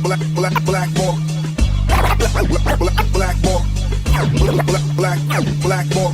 Blackballed. Blackballed. Blackballed.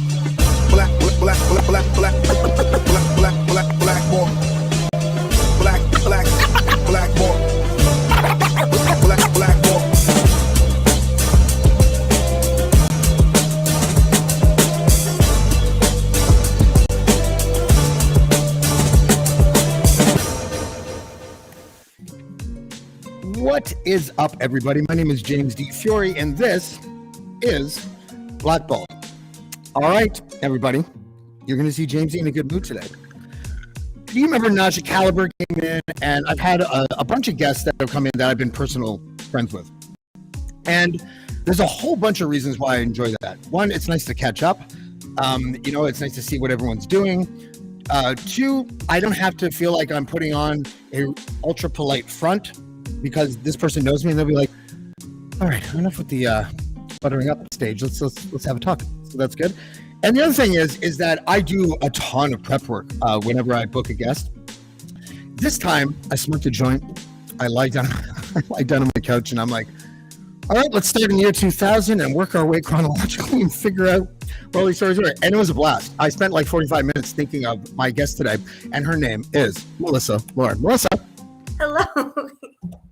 What is up, everybody? My name is James D. Fiore, and this is Blackballed. All right, everybody, you're going to see James in a good mood today. Do you remember Naja Caliber came in, and I've had a bunch of guests that have come in that I've been personal friends with. And there's a whole bunch of reasons why I enjoy that. One, it's nice to catch up. It's nice to see what everyone's doing. Two, I don't have to feel like I'm putting on a ultra polite front because this person knows me and they'll be like, all right, enough with the buttering up stage. Let's have a talk. So that's good. And the other thing is that I do a ton of prep work whenever I book a guest. This time I smoked a joint. I lie down on my couch and I'm like, all right, let's start in the year 2000 and work our way chronologically and figure out what all these stories are. And it was a blast. I spent like 45 minutes thinking of my guest today, and her name is Melissa Lauren. Melissa. Hello.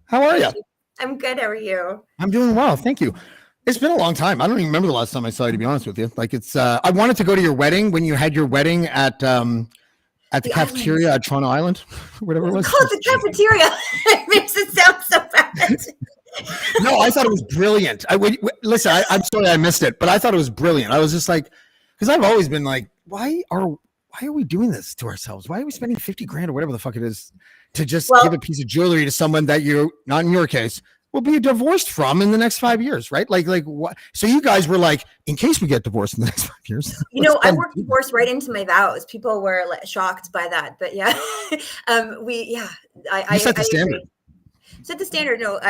How are you? I'm good. How are you? I'm doing well. Thank you. It's been a long time. I don't even remember the last time I saw you, to be honest with you. Like I wanted to go to your wedding when you had your wedding at the cafeteria at Toronto Island, whatever it was. Call it the cafeteria. It makes it sound so bad. No, I thought it was brilliant. Listen, I'm sorry I missed it, but I thought it was brilliant. I was just like, because I've always been like, why are we doing this to ourselves? Why are we spending 50 grand or whatever the fuck it is to just give a piece of jewelry to someone that you, not in your case, will be divorced from in the next 5 years, right? Like what? So you guys were like, in case we get divorced in the next 5 years. I worked divorce right into my vows. People were shocked by that, but yeah, I set the standard. Set the standard. No,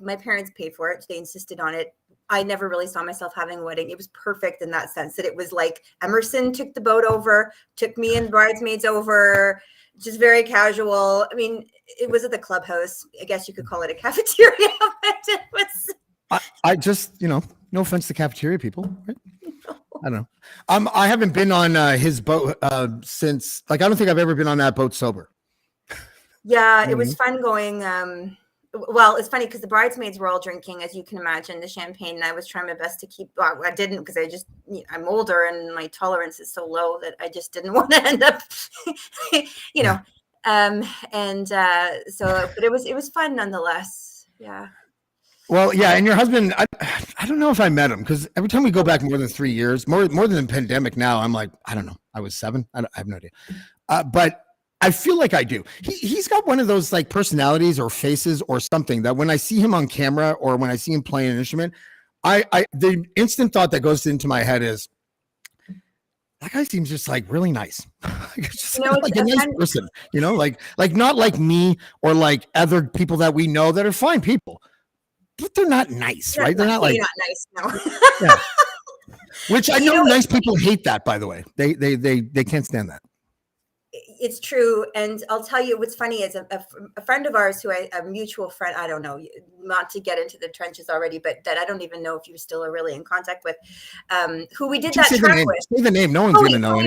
my parents paid for it. They insisted on it. I never really saw myself having a wedding. It was perfect in that sense that it was like Emerson took the boat over, took me and bridesmaids over, just very casual. I mean, it was at the clubhouse. I guess you could call it a cafeteria, but it was. I just, no offense to cafeteria people, right? No. I don't know. I haven't been on his boat since, I don't think I've ever been on that boat sober. Yeah, it was fun going. Well, it's funny because the bridesmaids were all drinking, as you can imagine, the champagne. And I was trying my best to keep. Well, I didn't because I'm older and my tolerance is so low that I just didn't want to end up, but it was fun nonetheless. Yeah. Well, yeah, and your husband, I don't know if I met him because every time we go back more than 3 years, more than the pandemic now, I'm like, I don't know. I was 7. I have no idea. But I feel like I do. He's got one of those like personalities or faces or something that when I see him on camera or when I see him playing an instrument, the instant thought that goes into my head is, that guy seems just like really nice. Like a nice person, like not like me or like other people that we know that are fine people, but they're not nice, right? They're not like not nice, no. Yeah. Which I know nice people hate that, by the way. They can't stand that. It's true. And I'll tell you what's funny is a friend of ours a mutual friend, I don't know, not to get into the trenches already, but that I don't even know if you still are really in contact with, who we did that track with. Say the name. No one's going to know.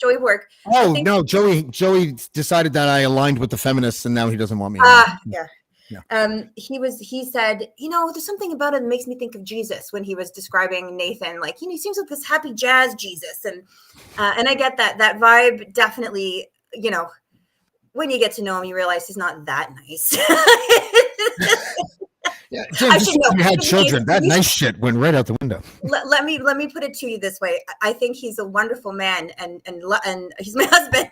Joey Borg. Oh, no. Joey decided that I aligned with the feminists and now he doesn't want me. Yeah. He said, there's something about it that makes me think of Jesus when he was describing Nathan, like, he seems like this happy jazz Jesus. And I get that vibe definitely, when you get to know him, you realize he's not that nice. Yeah, James, you had children. That nice shit went right out the window. Let me put it to you this way. I think he's a wonderful man, and he's my husband.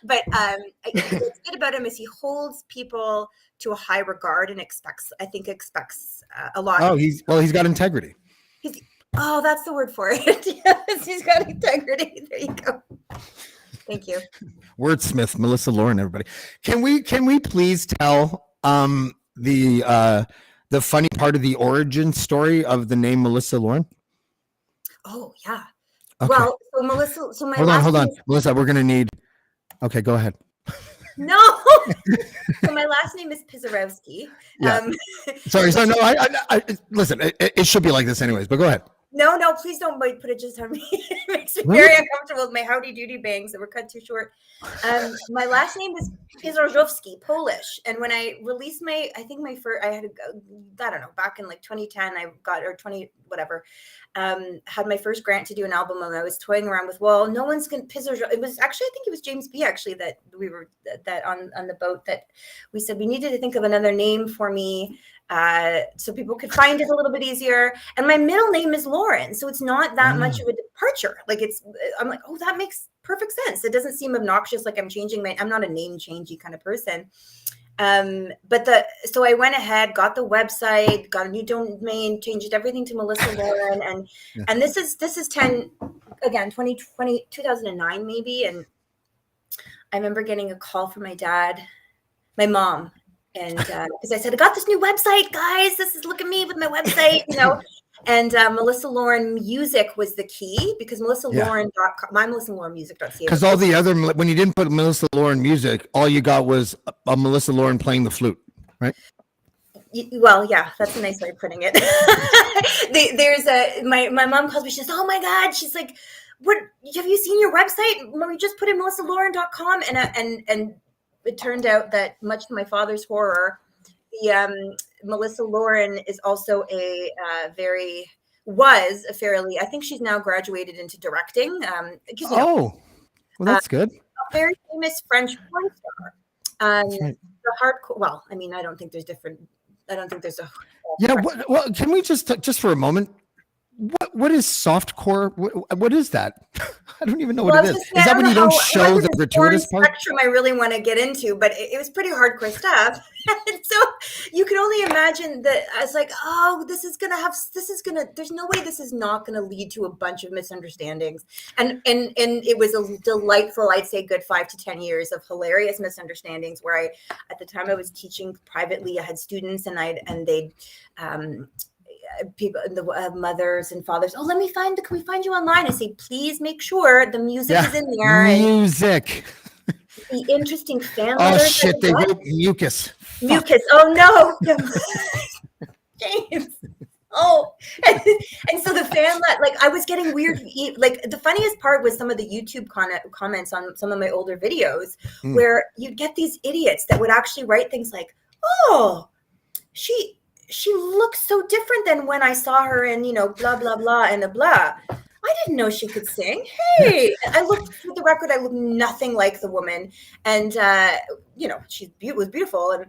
But what's good about him is he holds people to a high regard and expects a lot. Oh, he's got integrity. That's the word for it. Yes, he's got integrity. There you go. Thank you. Wordsmith, Melissa Lauren, everybody. Can we please tell the funny part of the origin story of the name Melissa Lauren? Oh yeah. Okay. Well, so Melissa, hold on. Melissa, we're gonna need. Okay, go ahead. No. So my last name is Pizarowski. Yeah. Sorry. So no, I listen. It should be like this, anyways. But go ahead. No, please don't put it just on me. It makes me very uncomfortable with my howdy doody bangs that were cut too short. My last name is Pizarowski, Polish. And when I released I think my first, I don't know, back in like 2010, I got, or 20, whatever, had my first grant to do an album, and I was toying around with, well, no one's going to it was actually, I think it was James B actually that we were, that on the boat that we said we needed to think of another name for me. So people could find it a little bit easier. And my middle name is Lauren. So it's not that much of a departure. Like I'm like, oh, that makes perfect sense. It doesn't seem obnoxious. Like I'm not a name changey kind of person. So I went ahead, got the website, got a new domain, changed everything to Melissa Lauren. And this is 2009 maybe. And I remember getting a call from my mom. And because I said, I got this new website, guys, look at me with my website, and Melissa Lauren Music was the key, because MelissaLauren.com, my MelissaLaurenMusic.ca. Because all the other, when you didn't put Melissa Lauren Music, all you got was a Melissa Lauren playing the flute, right? Well, yeah, that's a nice way of putting it. My mom calls me, she says, oh my God, she's like, what, have you seen your website? We just put in MelissaLauren.com, and it turned out that, much to my father's horror, the Melissa Lauren is also a fairly, I think she's now graduated into directing. Well, that's good. A very famous French porn star. Right. The hardcore. Well, I mean, I don't think there's a. Yeah. Well, can we just for a moment? What is softcore? What is that? I don't even know what it is. Is that when you don't show the gratuitous part? Spectrum I really want to get into, but it was pretty hardcore stuff. And so you can only imagine that I was like, oh, there's no way this is not going to lead to a bunch of misunderstandings. And it was a delightful, I'd say, good 5 to 10 years of hilarious misunderstandings where at the time I was teaching privately, I had students and they'd, people, the mothers and fathers, can we find you online? I say, please make sure the music is in there. Music. The interesting fan letters. Oh shit, they wrote mucus. Mucus. Oh no. James. Oh, and so the fan I was getting weird. Like the funniest part was some of the YouTube comments on some of my older videos where you'd get these idiots that would actually write things like, oh, she looks so different than when I saw her in, blah, blah, blah, and the blah. I didn't know she could sing. Hey, I looked through the record. I looked nothing like the woman. And, she was beautiful.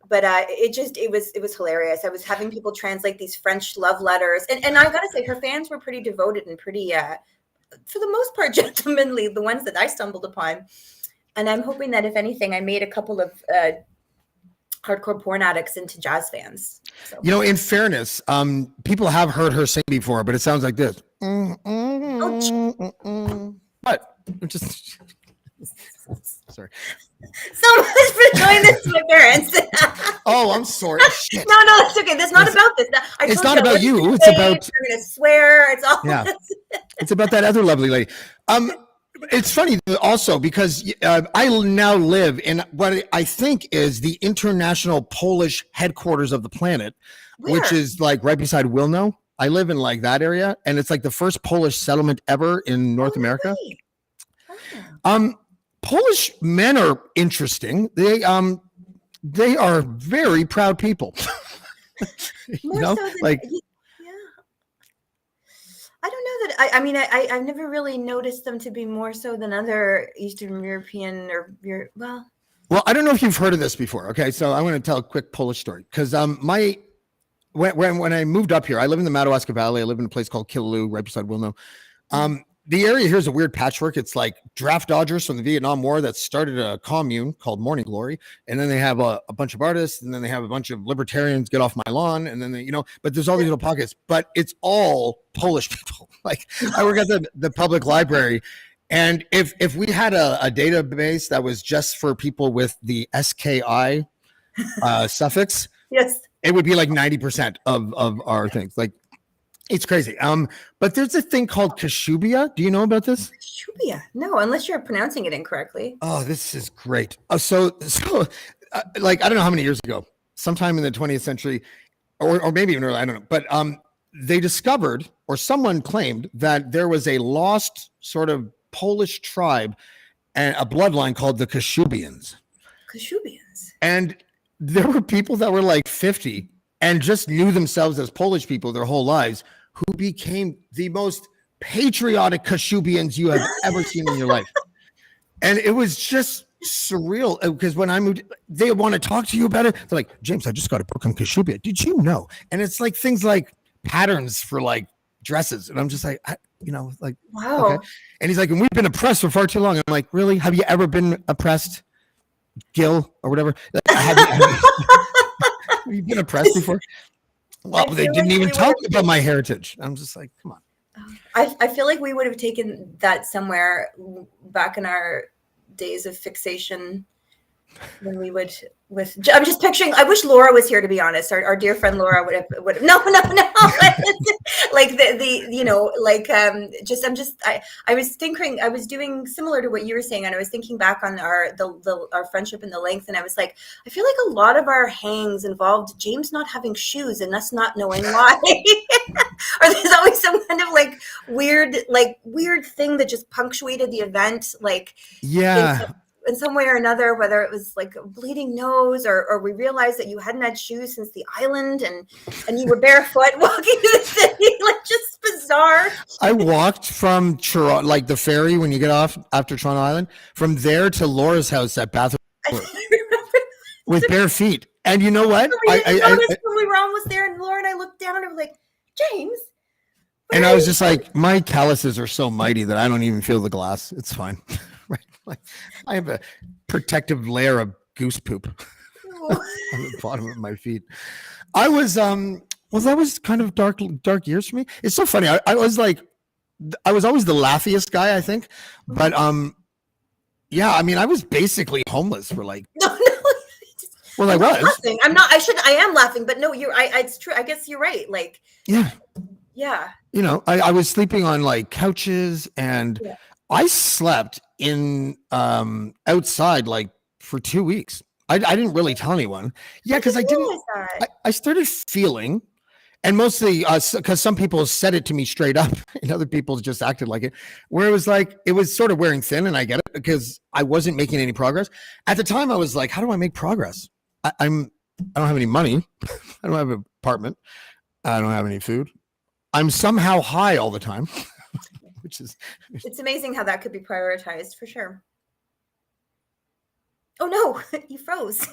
But it was hilarious. I was having people translate these French love letters. And I got to say, her fans were pretty devoted and pretty, for the most part, gentlemanly, the ones that I stumbled upon. And I'm hoping that, if anything, I made a couple of hardcore porn addicts into jazz fans. So. In fairness, people have heard her sing before, but it sounds like this. What? Just sorry. So much for showing this to my parents. Oh, I'm sorry. Shit. No, it's okay. It's not about this. It's not about you. It's about. You're gonna swear. It's all. Yeah. It's about that other lovely lady. It's funny also because I now live in what I think is the international Polish headquarters of the planet, which is like right beside Wilno. I live in like that area, and it's like the first Polish settlement ever in North America. Oh. Polish men are interesting. They are very proud people. More so than, I don't know that. I mean, I've never really noticed them to be more so than other Eastern European well. Well, I don't know if you've heard of this before. Okay, so I'm going to tell a quick Polish story because when I moved up here, I live in the Madawaska Valley. I live in a place called Killaloe, right beside Wilno. The area here is a weird patchwork. It's like draft dodgers from the Vietnam War that started a commune called Morning Glory. And then they have a bunch of artists, and then they have a bunch of libertarians get off my lawn. And then but there's all these little pockets, but it's all Polish people. Like I work at the public library. And if we had a database that was just for people with the SKI suffix, yes, it would be like 90% of our things. Like, It's crazy. But there's a thing called Kashubia. Do you know about this? Shubia. No, unless you're pronouncing it incorrectly. Oh, this is great. Like I don't know how many years ago, sometime in the 20th century, or maybe even earlier, I don't know. But they discovered, or someone claimed, that there was a lost sort of Polish tribe and a bloodline called the Kashubians. Kashubians. And there were people that were like 50 and just knew themselves as Polish people their whole lives, who became the most patriotic Kashubians you have ever seen in your life. And it was just surreal because when I moved, they want to talk to you about it. They're like, James, I just got a book on Kashubia. Did you know? And it's like things like patterns for like dresses. And I'm just like, like, wow. Okay. And he's like, and we've been oppressed for far too long. I'm like, really? Have you ever been oppressed, Gil, or whatever? Have you been oppressed before? Well, they didn't even talk about my heritage. I'm just like, come on. I feel like we would have taken that somewhere back in our days of fixation when we would I'm just picturing, I wish Laura was here, to be honest. Our dear friend Laura would have no like I was thinking, I was doing similar to what you were saying, and I was thinking back on our friendship and the length, and I was like, I feel like a lot of our hangs involved James not having shoes and us not knowing why. Or there's always some kind of like weird thing that just punctuated the event, like in some way or another, whether it was like a bleeding nose or we realized that you hadn't had shoes since the island and you were barefoot walking to the city, like just bizarre. I walked from Toronto, like the ferry when you get off after Toronto Island, from there to Laura's house at Bathurst with bare feet. And you know what? When we were almost there, and Laura and I looked down and were like, James. And I was just like, my calluses are so mighty that I don't even feel the glass. It's fine. Right? Like, I have a protective layer of goose poop on the bottom of my feet. I was that was kind of dark years for me. It's so funny. I was always the laughiest guy, I think. But yeah, I mean, I was basically homeless for like well, I was. Laughing. I am laughing, but no, it's true. I guess you're right. Like, yeah. You know, I was sleeping on like couches, and I slept in outside like for 2 weeks. I didn't really tell anyone. Yeah, because I didn't. I started feeling, and mostly because some people said it to me straight up, and other people just acted like it. Where it was like it was sort of wearing thin, and I get it because I wasn't making any progress at the time. I was like, how do I make progress? I don't have any money. I don't have an apartment. I don't have any food. I'm somehow high all the time, which is. It's amazing how that could be prioritized for sure. Oh no, you froze.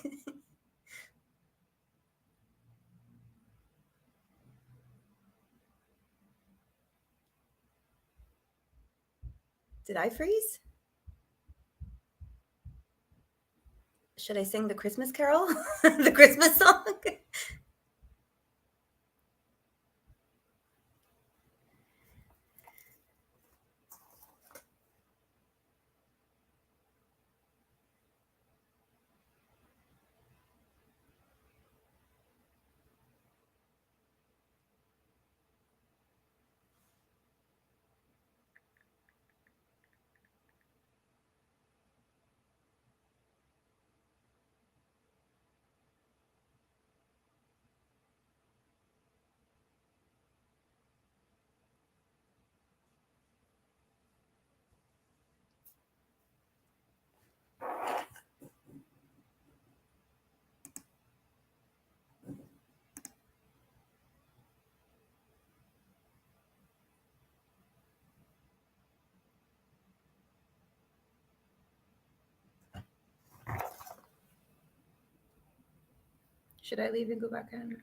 Did I freeze? Should I sing the Christmas carol? The Christmas song? Should I leave and go back in?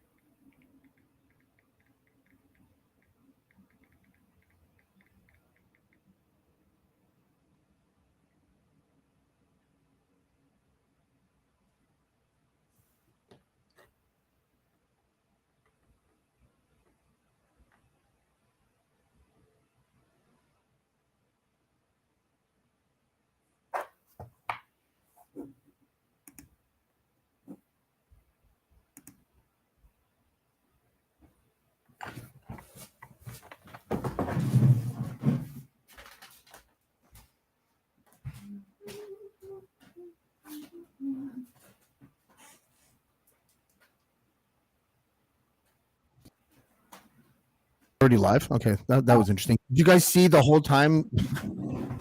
already live. Okay, that was interesting. Did you guys see the whole time?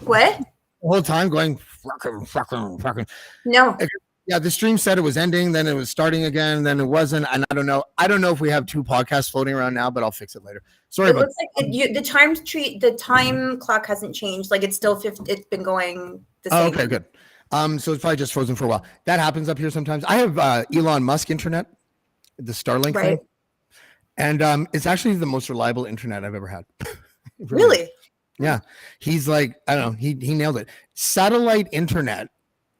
What? The whole time going fucking. No. Yeah, the stream said it was ending, then it was starting again, then it wasn't, and I don't know. I don't know if we have two podcasts floating around now, but I'll fix it later. Sorry It about looks like the time clock hasn't changed. Like it's still 50. It's been going the same. Okay, good. So it's probably just frozen for a while. That happens up here sometimes. I have Elon Musk internet, the Starlink thing, and it's actually the most reliable internet I've ever had. Really? Yeah, he's like, I don't know, he nailed it. Satellite internet.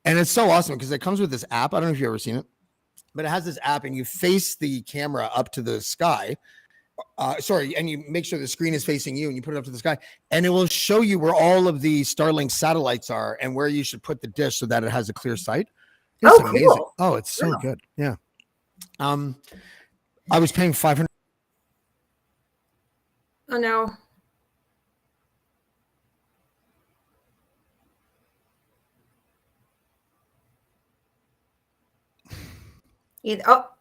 And it's so awesome because it comes with this app. I don't know if you've ever seen it, but it has this app and you face the camera up to the sky. And you make sure the screen is facing you and you put it up to the sky and it will show you where all of the Starlink satellites are and where you should put the dish so that it has a clear sight. It's amazing. Cool. Oh, it's so good. Yeah. I was paying $500. Oh, no.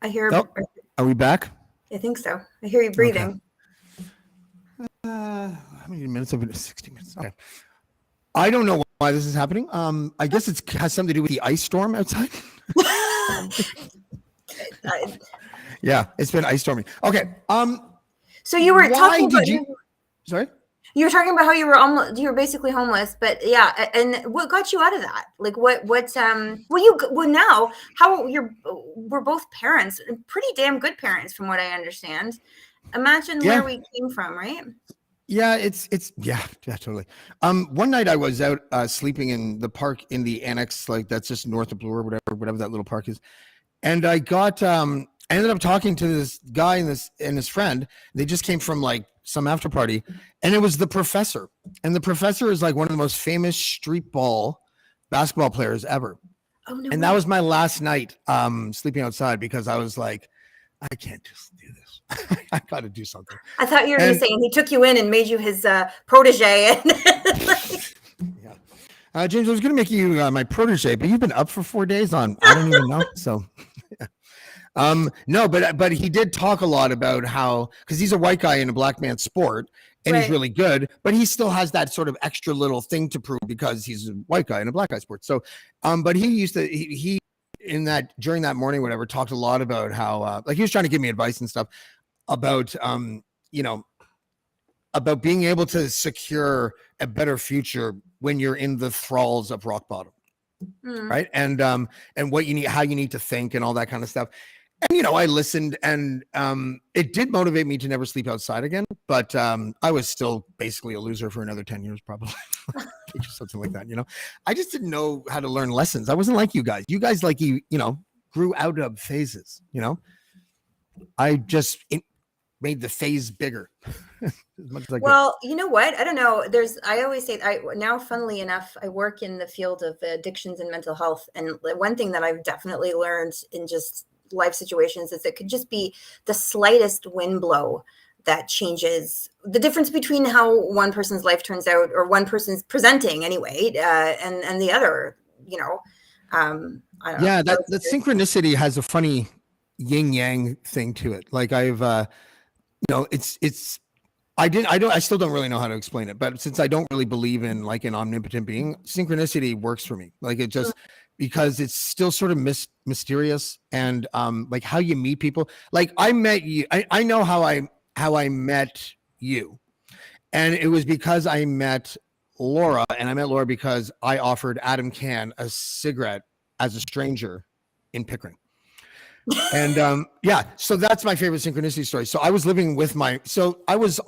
I hear. Oh, are we back? I think so. I hear you breathing. Okay. How many minutes? 60 minutes. Okay. I don't know why this is happening. I guess it has something to do with the ice storm outside. Yeah, it's been ice storming. Okay. So you were talking about. Sorry. You were talking about how you were basically homeless, but yeah. And what got you out of that? Like we're both parents, pretty damn good parents from what I understand. Imagine where we came from, right? Yeah, it's totally. One night I was out sleeping in the park in the annex, like that's just north of Bloor, whatever that little park is. And I ended up talking to this guy and his friend. They just came from like some after party, and it was the professor. And the professor is like one of the most famous street ball basketball players ever. Oh, no way. That was my last night sleeping outside because I was like, I can't just do this. I got to do something. I thought you were going to say, and he took you in and made you his protege. Yeah. James, I was going to make you my protege, but you've been up for 4 days on, I don't even know. So no, but he did talk a lot about how, because he's a white guy in a black man's sport and he's really good, but he still has that sort of extra little thing to prove because he's a white guy in a black guy sport. So, but he used to, he during that morning, whatever, talked a lot about how, like he was trying to give me advice and stuff about, about being able to secure a better future when you're in the thralls of rock bottom. Right. And what you need, how you need to think and all that kind of stuff. And, I listened and it did motivate me to never sleep outside again. But I was still basically a loser for another 10 years, probably. Something like that, I just didn't know how to learn lessons. I wasn't like you guys. You guys, like, grew out of phases, I just made the phase bigger. As much as I could. You know what? I don't know. I always say, now, funnily enough, I work in the field of addictions and mental health. And one thing that I've definitely learned in just life situations is it could just be the slightest wind blow that changes the difference between how one person's life turns out, or one person's presenting anyway, and the other, I don't know. Yeah, that synchronicity has a funny yin yang thing to it. Like I've, I still don't really know how to explain it, but since I don't really believe in like an omnipotent being, synchronicity works for me. Like it just, because it's still sort of mysterious and like how you meet people. Like I met you, I know how I met you, and it was because I met Laura, and I met Laura because I offered Adam Can a cigarette as a stranger in Pickering. And so that's my favorite synchronicity story. So I was living with I was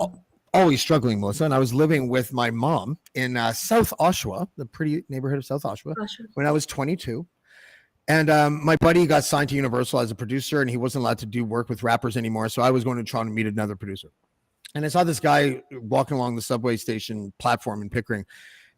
always struggling, Melissa, and I was living with my mom in South Oshawa, the pretty neighborhood of South Oshawa, when I was 22. And my buddy got signed to Universal as a producer, and he wasn't allowed to do work with rappers anymore. So I was going to try to meet another producer. And I saw this guy walking along the subway station platform in Pickering.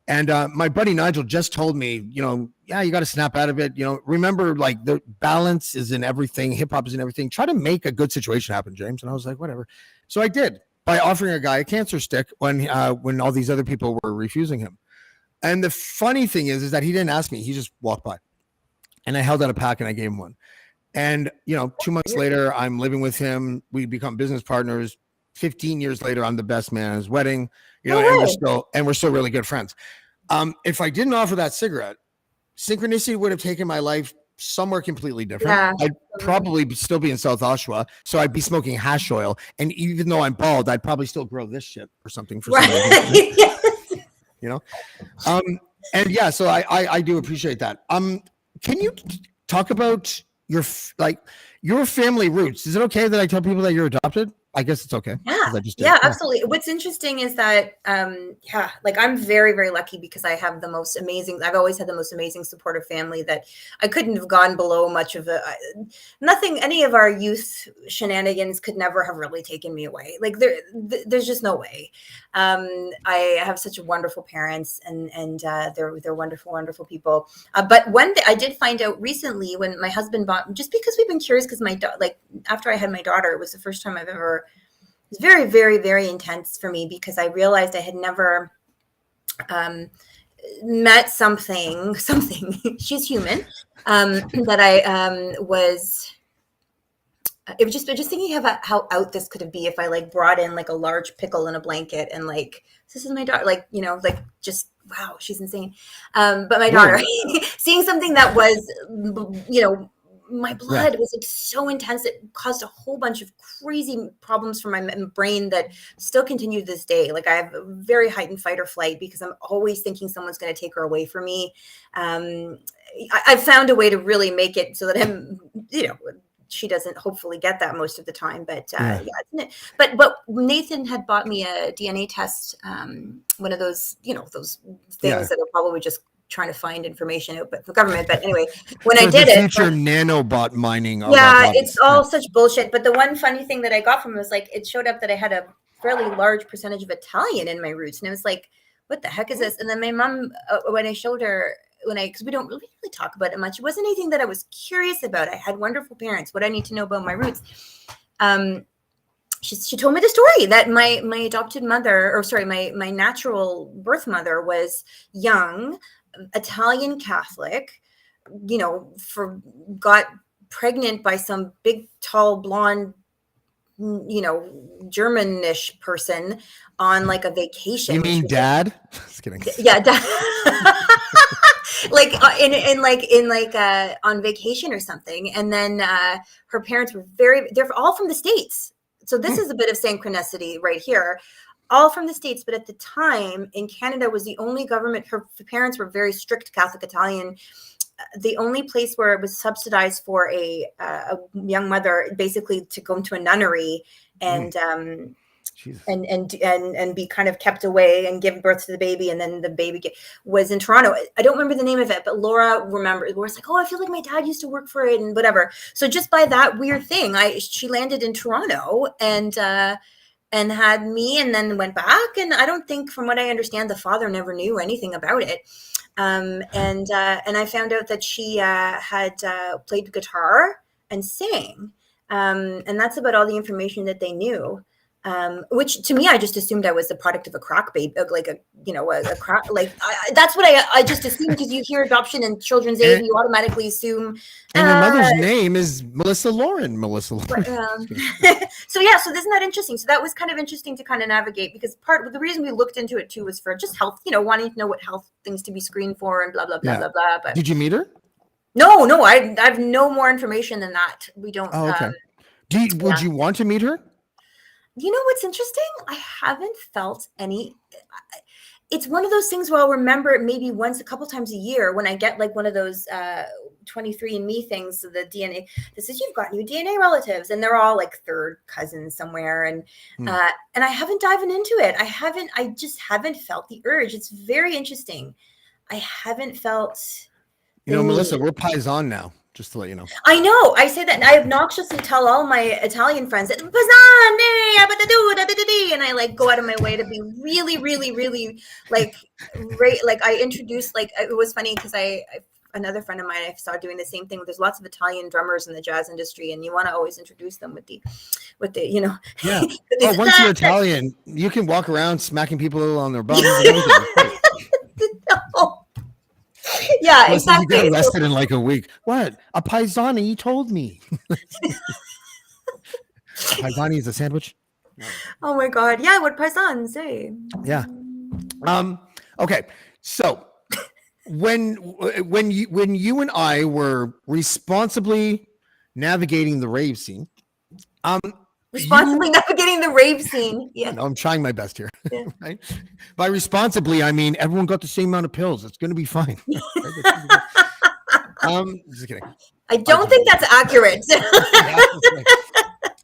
And my buddy Nigel just told me, you got to snap out of it. Remember, like, the balance is in everything. Hip hop is in everything. Try to make a good situation happen, James. And I was like, whatever. So I did, by offering a guy a cancer stick when all these other people were refusing him. And the funny thing is that he didn't ask me. He just walked by. And I held out a pack and I gave him one. And, 2 months later, I'm living with him. We become business partners. 15 years later, I'm the best man at his wedding, you No know, way. and we're still really good friends. If I didn't offer that cigarette, synchronicity would have taken my life somewhere completely different. Yeah. I'd probably still be in South Oshawa, so I'd be smoking hash oil. And even though I'm bald, I'd probably still grow this shit or something for some reason. Right. Yes. You know, and yeah, so I do appreciate that. Can you talk about your family roots? Is it okay that I tell people that you're adopted? I guess it's okay. Yeah, 'cause I just did. yeah, absolutely. What's interesting is that, yeah, like I'm very, very lucky because I have the most amazing, I've always had the most amazing supportive family that I couldn't have gone below much of nothing, any of our youth shenanigans could never have really taken me away. Like there's just no way. I have such wonderful parents and they're wonderful, wonderful people. But one thing I did find out recently when my husband bought, just because we've been curious, because like after I had my daughter, it was the first time I've ever, it was very, very, very intense for me because I realized I had never met something, she's human, that I was, it was just thinking about how out this could be if I like brought in like a large pickle in a blanket and like, this is my daughter, like, you know, like just, wow, she's insane. But my daughter, seeing something that was, you know, my blood was like so intense. It caused a whole bunch of crazy problems for my brain that still continue to this day. Like I have a very heightened fight or flight because I'm always thinking someone's going to take her away from me. I've found a way to really make it so that I'm, you know, she doesn't hopefully get that most of the time, but but Nathan had bought me a DNA test, one of those, you know, those things that are probably just trying to find information out but for government. But anyway, when I did it, future nanobot mining. Yeah, it's all such bullshit. But the one funny thing that I got from it was like, it showed up that I had a fairly large percentage of Italian in my roots. And I was like, what the heck is this? And then my mom, when I showed her, because we don't really talk about it much, it wasn't anything that I was curious about. I had wonderful parents. What I need to know about my roots. She told me the story that my adopted mother, or sorry, my natural birth mother was young, Italian Catholic, you know, got pregnant by some big, tall, blonde, you know, Germanish person on like a vacation. You mean dad? Just kidding. Yeah, dad. Like on vacation or something. And then her parents were they're all from the States. So this is a bit of synchronicity right here. All from the States, but at the time in Canada was the only government, her parents were very strict Catholic Italian, the only place where it was subsidized for a young mother basically to go into a nunnery and be kind of kept away and give birth to the baby, and then the baby was in Toronto. I don't remember the name of it, but Laura's like, oh, I feel like my dad used to work for it and whatever. So just by that weird thing, she landed in Toronto and had me, and then went back. And I don't think, from what I understand, the father never knew anything about it. And I found out that she had played guitar and sang. And that's about all the information that they knew. Which to me, I just assumed I was the product of a crack baby, like a crack, like that's what I just assumed, because you hear adoption and children's aid and you automatically assume. And your mother's name is Melissa Lauren. So isn't that interesting? So that was kind of interesting to kind of navigate, because the reason we looked into it too was for just health, you know, wanting to know what health things to be screened for and blah, blah, blah, blah, blah. But did you meet her? No, I have no more information than that. We don't. Oh, okay. Would you want to meet her? You know what's interesting? I haven't felt any. It's one of those things where I'll remember it maybe once, a couple times a year, when I get like one of those 23andMe things, the DNA. This is, you've got new DNA relatives, and they're all like third cousins somewhere, and I haven't dived into it. I just haven't felt the urge. It's very interesting. I haven't felt. You know, Melissa, we're paisan now. Just to let you know. I know. I say that, and I obnoxiously tell all my Italian friends that, and I like go out of my way to be really, really, really like I introduced, like, it was funny because another friend of mine I saw doing the same thing. There's lots of Italian drummers in the jazz industry, and you want to always introduce them with the you know. Yeah. Once you're Italian, you can walk around smacking people on their bums. No. Yeah, exactly. You get arrested in like a week. What? A paisani told me. Paisani is a sandwich? Oh my God. Yeah, what paisans say. Yeah. Okay. So when you and I were responsibly navigating the rave scene, Responsibly navigating the rave scene. Yeah. I'm trying my best here. Yeah. Right? By responsibly, I mean everyone got the same amount of pills. It's going to be fine. Just kidding. I don't think that's accurate.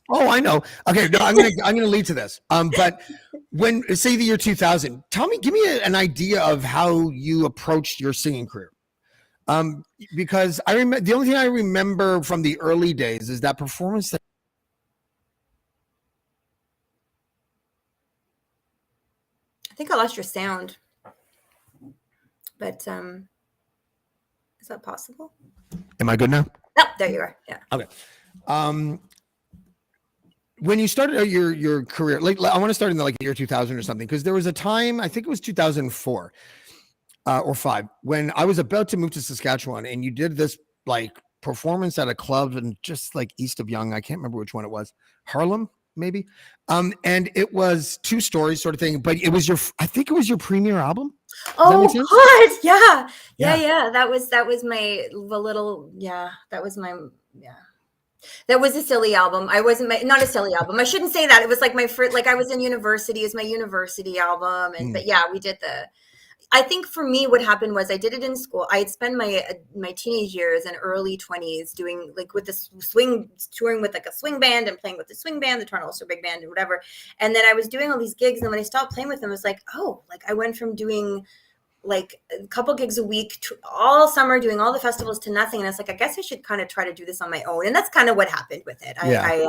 Oh, I know. Okay, no, I'm gonna lead to this. But when say the year 2000, give me an idea of how you approached your singing career. Because I remember the only thing I remember from the early days is that performance that. I think I lost your sound, but is that possible? Am I good now? Oh, there you are. Yeah. Okay. When you started your career, like I want to start in the year 2000 or something, because there was a time, I think it was 2004 or 5, when I was about to move to Saskatchewan, and you did this performance at a club and just east of Yonge. I can't remember which one it was, Harlem maybe. And it was 2 stories sort of thing, but I think it was your premiere album. Oh God, yeah. That was my little, that was my, that was a silly album. I wasn't not a silly album. I shouldn't say that. It was my first, I was in university. It's my university album. And, but yeah, we did I think for me, what happened was I did it in school. I had spent my teenage years and early 20s doing with the swing, touring with a swing band and playing with the swing band, the Toronto Ulster Big Band and whatever. And then I was doing all these gigs. And when I stopped playing with them, it was I went from doing a couple gigs a week all summer, doing all the festivals to nothing. And I was I guess I should kind of try to do this on my own. And that's kind of what happened with it. I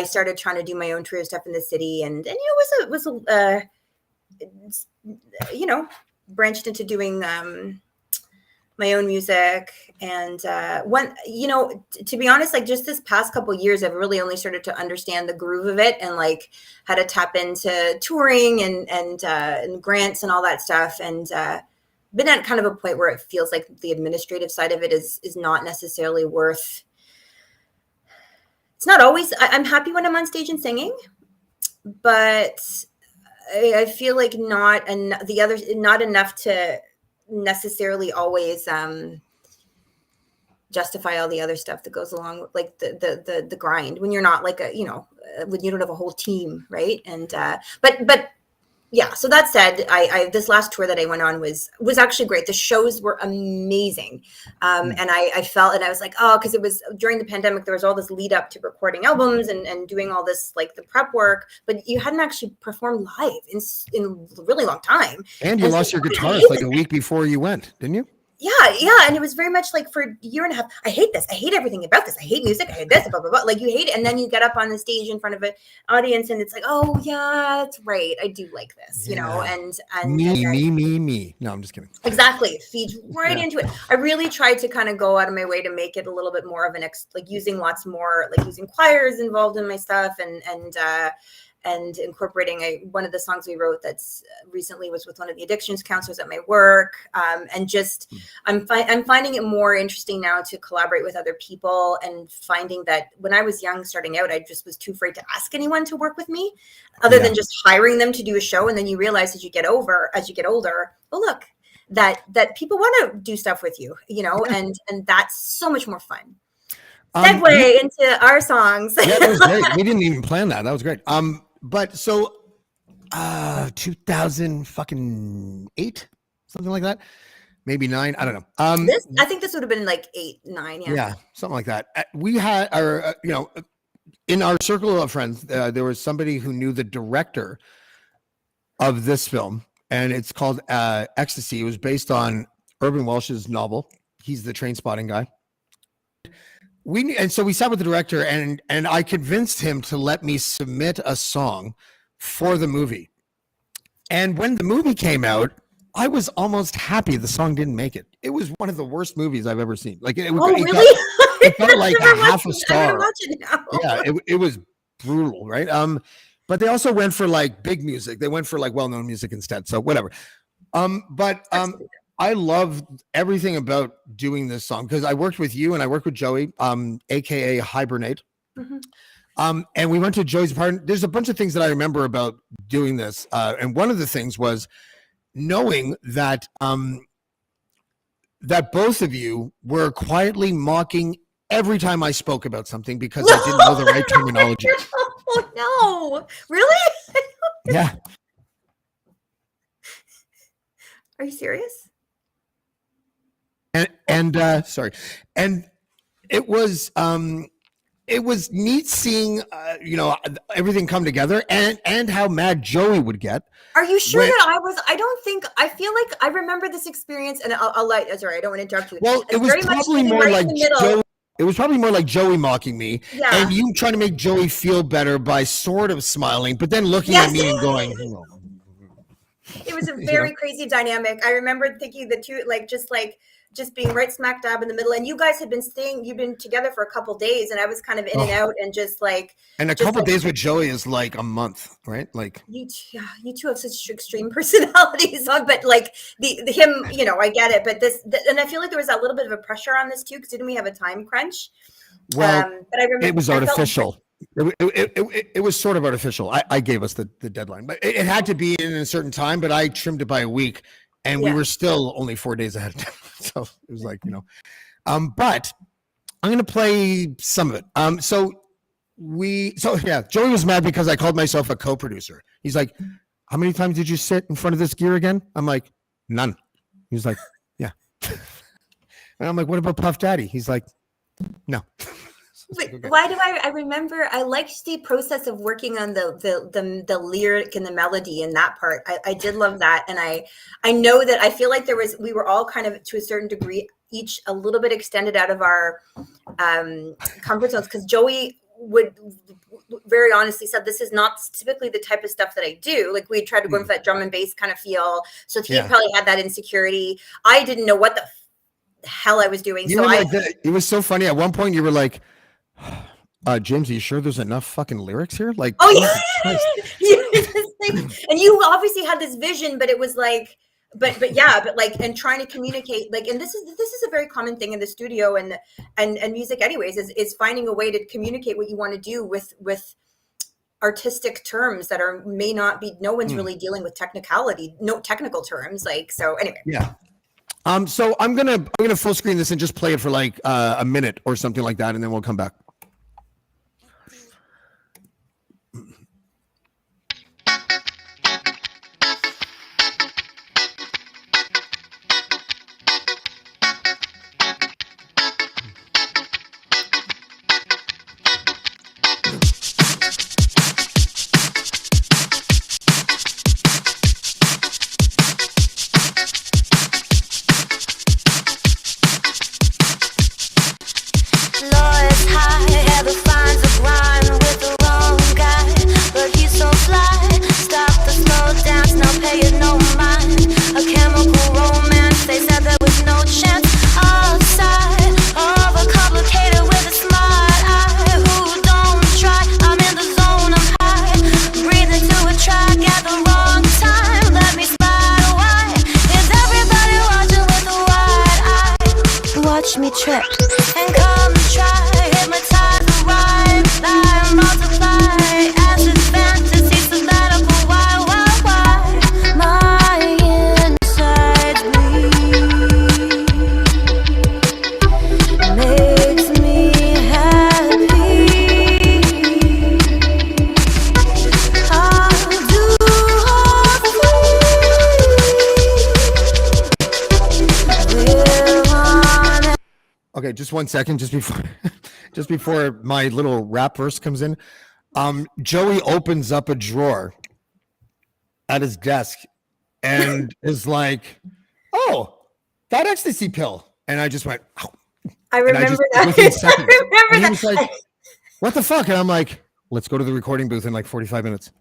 started trying to do my own tour stuff in the city, and it was branched into doing my own music. And to be honest, just this past couple of years, I've really only started to understand the groove of it and how to tap into touring and grants and all that stuff. And been at kind of a point where it feels like the administrative side of it is not necessarily worth. It's not always. I'm happy when I'm on stage and singing, but I feel not enough to necessarily always justify all the other stuff that goes along with the grind when you're not when you don't have a whole team, right? And but yeah, so that said, I this last tour that I went on was actually great. The shows were amazing. And I felt, and I was because it was during the pandemic, there was all this lead up to recording albums and doing all this the prep work, but you hadn't actually performed live in a really long time. And you lost your guitarist a week before you went, didn't you? Yeah. And it was very much for a year and a half, I hate this. I hate everything about this. I hate music. I hate this, blah, blah, blah. You hate it. And then you get up on the stage in front of an audience and it's oh yeah, that's right. I do like this, and me. No, I'm just kidding. Exactly. It feeds right into it. I really tried to kind of go out of my way to make it a little bit more of an using lots more, using choirs involved in my stuff and incorporating one of the songs we wrote that's recently was with one of the addictions counselors at my work. And just, I'm finding it more interesting now to collaborate with other people, and finding that when I was young, starting out, I just was too afraid to ask anyone to work with me other than just hiring them to do a show. And then you realize as you get older, oh, look, that people want to do stuff with you, and that's so much more fun. Segue into our songs. Yeah, that was great. We didn't even plan that. That was great. But so 2008, something like that, maybe 9. I don't know. I think this would have been 8, 9. Yeah, something like that. We had our, in our circle of friends, there was somebody who knew the director of this film, and it's called Ecstasy. It was based on Urban Welsh's novel. He's the train spotting guy. So we sat with the director, and I convinced him to let me submit a song for the movie. And when the movie came out, I was almost happy the song didn't make it. It was one of the worst movies I've ever seen. Really? It felt like a half a star. Yeah, it was brutal, right? But they also went for big music. They went for well-known music instead. So whatever. I love everything about doing this song because I worked with you and I worked with Joey, aka Hibernate. And we went to Joey's apartment. There's a bunch of things that I remember about doing this. And one of the things was knowing that that both of you were quietly mocking every time I spoke about something because I didn't know the right terminology. Oh, no. Really? Yeah. Are you serious? And sorry. And it was neat seeing everything come together and how mad Joey would get. Are you sure that I feel like I remember this experience, and I'll let, sorry, I don't want to interrupt you. Well, it was probably more like Joey. It was probably more like Joey mocking me, and you trying to make Joey feel better by sort of smiling, but then looking at me and going, It was a very crazy dynamic. I remember thinking the two, just being right smack dab in the middle. And you guys had been you've been together for a couple of days, and I was kind of in and out, and just like. And a couple of days with Joey is like a month, right? Like you two have such extreme personalities, but like him, I get it. But and I feel like there was a little bit of a pressure on this too, because didn't we have a time crunch? Well, but I remember it was artificial. It was sort of artificial. I gave us the deadline, but it had to be in a certain time, but I trimmed it by a week, and we were still only 4 days ahead of time. So it was like, but I'm going to play some of it. Joey was mad because I called myself a co-producer. He's like, how many times did you sit in front of this gear again? I'm like, none. He's like, yeah. And I'm like, what about Puff Daddy? He's like, no. Wait, why do I remember? I liked the process of working on the lyric and the melody in that part. I did love that, and I know that I feel like we were all kind of to a certain degree each a little bit extended out of our comfort zones, because Joey would very honestly said this is not typically the type of stuff that I do. Like we tried to go in for that drum and bass kind of feel, so he probably had that insecurity. I didn't know what the hell I was doing. It was so funny. At one point, you were like, James, are you sure there's enough fucking lyrics here? Like, oh yeah. And you obviously had this vision, but it was like, but like, and trying to communicate, like, and this is a very common thing in the studio and music, anyways, is finding a way to communicate what you want to do with artistic terms that may not be. No one's really dealing with technical terms, like. So anyway. Yeah. So I'm gonna full screen this and just play it for like a minute or something like that, and then we'll come back. Me trip and come try, hypnotize the rhyme, lie, multiply, acid fantasy, sabbatical, why, my insides bleed, makes me happy, I'll do all three. Okay, just 1 second, just before my little rap verse comes in. Joey opens up a drawer at his desk and is like, "Oh, that ecstasy pill," and I just went, "Oh." I remember that. And he was like, "What the fuck?" And I'm like, "Let's go to the recording booth in like 45 minutes."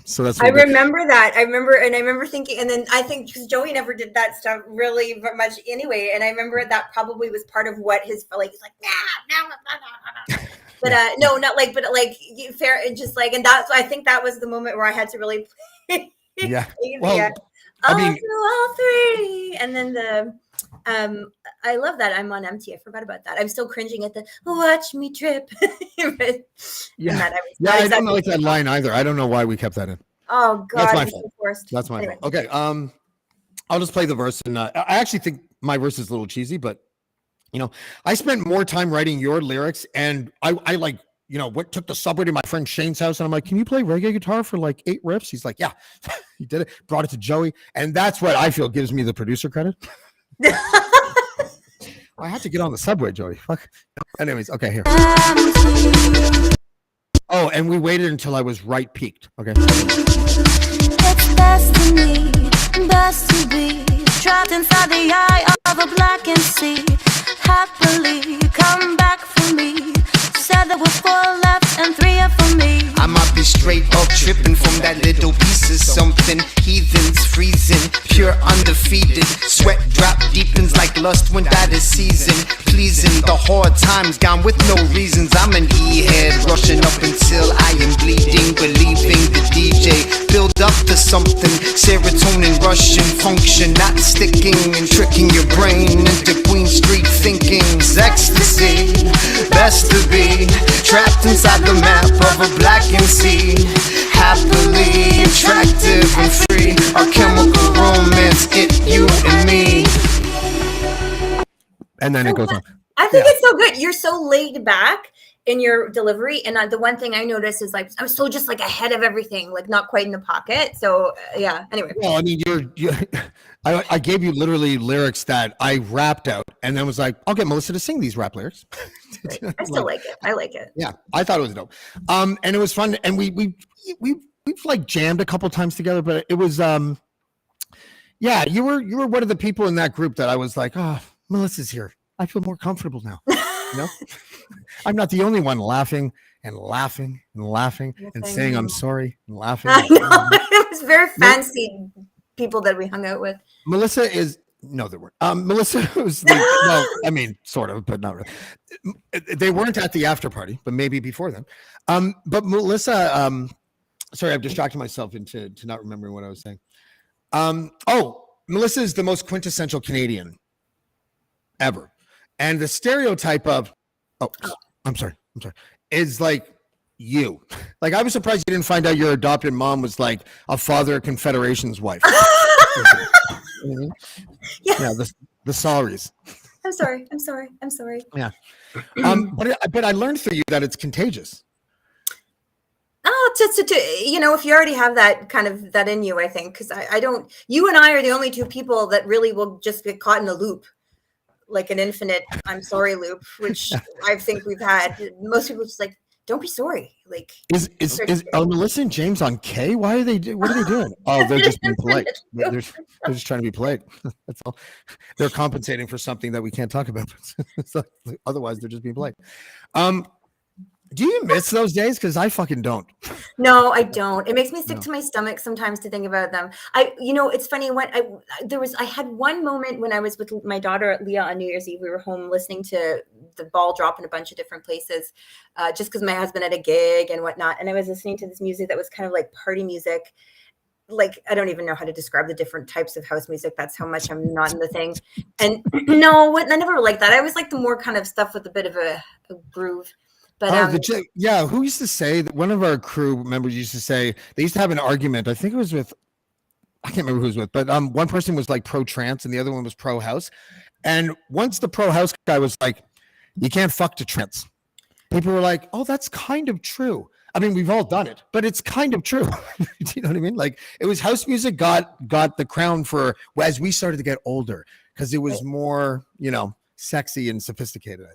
So that's. I remember that. I remember thinking, and then I think because Joey never did that stuff really much anyway, and I remember that probably was part of what his like. He's like, nah. But no, not like, but like fair, and just like, and that's. I think that was the moment where I had to really. Yeah. Well, I'll do all three, and then I love that. I'm on empty. I forgot about that. I'm still cringing at the "Watch Me Trip." But- Yeah, and that I was yeah. not I don't exactly. like that line either. I don't know why we kept that in. Oh That's God, my it was fault. so forced. That's my Anyway. fault. Okay. I'll just play the verse, and I actually think my verse is a little cheesy, but I spent more time writing your lyrics, and I like took the subway to my friend Shane's house, and I'm like, can you play reggae guitar for like 8 riffs? He's like, yeah. He did it. Brought it to Joey, and that's what I feel gives me the producer credit. I had to get on the subway, Joey. Fuck. Anyways, okay, here. Oh, and we waited until I was right peaked. Okay. It's best to me, best to be trapped inside the eye of a blackened sea. Happily come back for me. Said there were 4 left and 3 are for me. I might be straight up tripping from that little piece of something. Heathens freezing, pure undefeated. Sweat drop deepens like lust when that is season. Pleasing the hard times gone with no reasons. I'm an E-head rushing up until I am bleeding. Believing the DJ build up to something. Serotonin rushing, function not sticking and tricking your brain into Queen Street thinking's ecstasy. Best to be trapped inside the map of a blackened sea. Happily attractive and free. Our chemical romance, it, you and me. And then it goes on. I think it's so good. You're so laid back in your delivery, and the one thing I noticed is like I'm so just like ahead of everything, like not quite in the pocket. So yeah. Anyway. Well, I mean, I gave you literally lyrics that I rapped out, and then was like, I'll get Melissa to sing these rap lyrics. I still like it. I like it. Yeah, I thought it was dope. And it was fun, and we've like jammed a couple times together, but it was yeah, you were one of the people in that group that I was like, oh, Melissa's here. I feel more comfortable now. I'm not the only one laughing and laughing and laughing and saying I'm sorry and laughing. I know. It was very fancy people that we hung out with. Melissa is no, they weren't. Melissa was well, I mean, sort of, but not really. They weren't at the after party, but maybe before then. But Melissa, sorry, I've distracted myself into not remembering what I was saying. Melissa is the most quintessential Canadian ever. And the stereotype of, I'm sorry, is like you. Like, I was surprised you didn't find out your adopted mom was like a Father of Confederation's wife. Yeah, the sorries. I'm sorry. Yeah. But I learned through you that it's contagious. Oh, if you already have that kind of that in you, I think, because I don't, you and I are the only 2 people that really will just get caught in a loop. Like an infinite I'm sorry loop, which I think we've had. Most people just like, don't be sorry. Like is Melissa and James on K? What are they doing? Oh, they're just being polite. They're just trying to be polite. That's all. They're compensating for something that we can't talk about. So, otherwise, they're just being polite. Do you miss those days? Because I fucking don't. No, I don't. It makes me sick to my stomach sometimes to think about them. It's funny when I had one moment when I was with my daughter Leah on New Year's Eve. We were home listening to the ball drop in a bunch of different places, just because my husband had a gig and whatnot. And I was listening to this music that was kind of like party music. Like, I don't even know how to describe the different types of house music. That's how much I'm not in the thing. And no, I never liked that. I always like the more kind of stuff with a bit of a groove. But who used to say that? One of our crew members used to say they used to have an argument. I think it was with, I can't remember who it was with, but one person was like pro trance and the other one was pro house. And once the pro house guy was like, you can't fuck to trance, people were like, oh, that's kind of true. I mean, we've all done it, but it's kind of true. Do you know what I mean? Like, it was house music got the crown for as we started to get older, because it was more, sexy and sophisticated.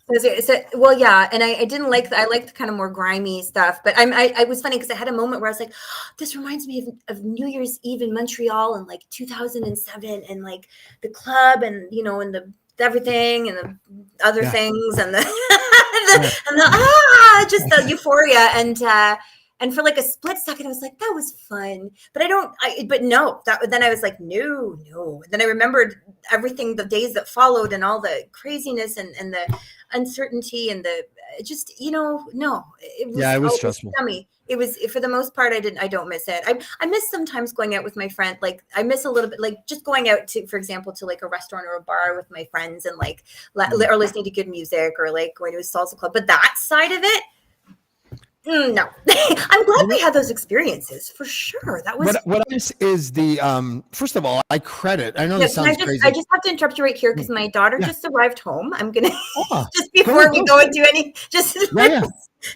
Well, yeah, and I didn't like I liked kind of more grimy stuff, but I was funny because I had a moment where I was like, oh, this reminds me of New Year's Eve in Montreal in like 2007, and like the club and and the everything and the other things and the just the euphoria and for like a split second I was like, that was fun, but then I was like, no. And then I remembered everything, the days that followed and all the craziness and the uncertainty and the just, no, it was, Yeah, it was oh, stressful. yummy. It was, for the most part, I don't miss it. I miss sometimes going out with my friend. Like I miss a little bit, like just going out to, for example, to like a restaurant or a bar with my friends and like, or listening to good music or like going to a salsa club. But that side of it, no. I'm glad we had those experiences for sure. That was What is the first of all, I know this sounds crazy. I just have to interrupt you right here because my daughter just arrived home. I'm gonna just cool. before we go into any yeah.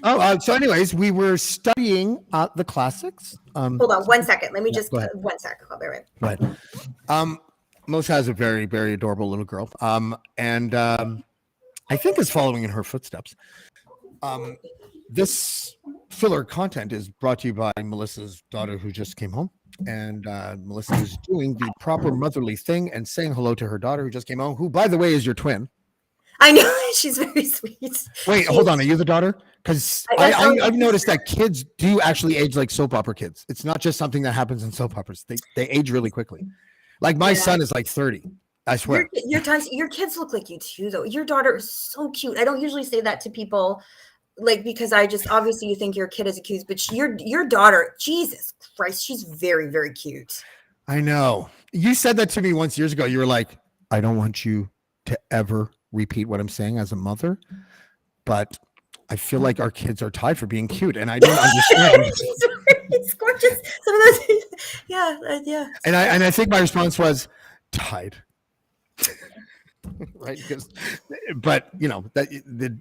Oh, so anyways, we were studying the classics. Hold on 1 second. Let me just go ahead. 1 second. I'll be right. Right. Melissa has a very, very adorable little girl. And I think is following in her footsteps. This filler content is brought to you by Melissa's daughter who just came home. And Melissa is doing the proper motherly thing and saying hello to her daughter who just came home, who, by the way, is your twin. I know. She's very sweet. Wait, hold on. Are you the daughter? Because I've noticed that kids do actually age like soap opera kids. It's not just something that happens in soap operas. They age really quickly. Like my son is like 30. I swear. Your kids look like you too, though. Your daughter is so cute. I don't usually say that to people, like, because I just, obviously you think your kid is cute, but your daughter, Jesus Christ, she's very, very cute. I know. You said that to me once years ago. You were like, I don't want you to ever repeat what I'm saying as a mother, but I feel like our kids are tied for being cute, and I don't understand. It's gorgeous. Some of those, yeah. And I think my response was tied, right? But that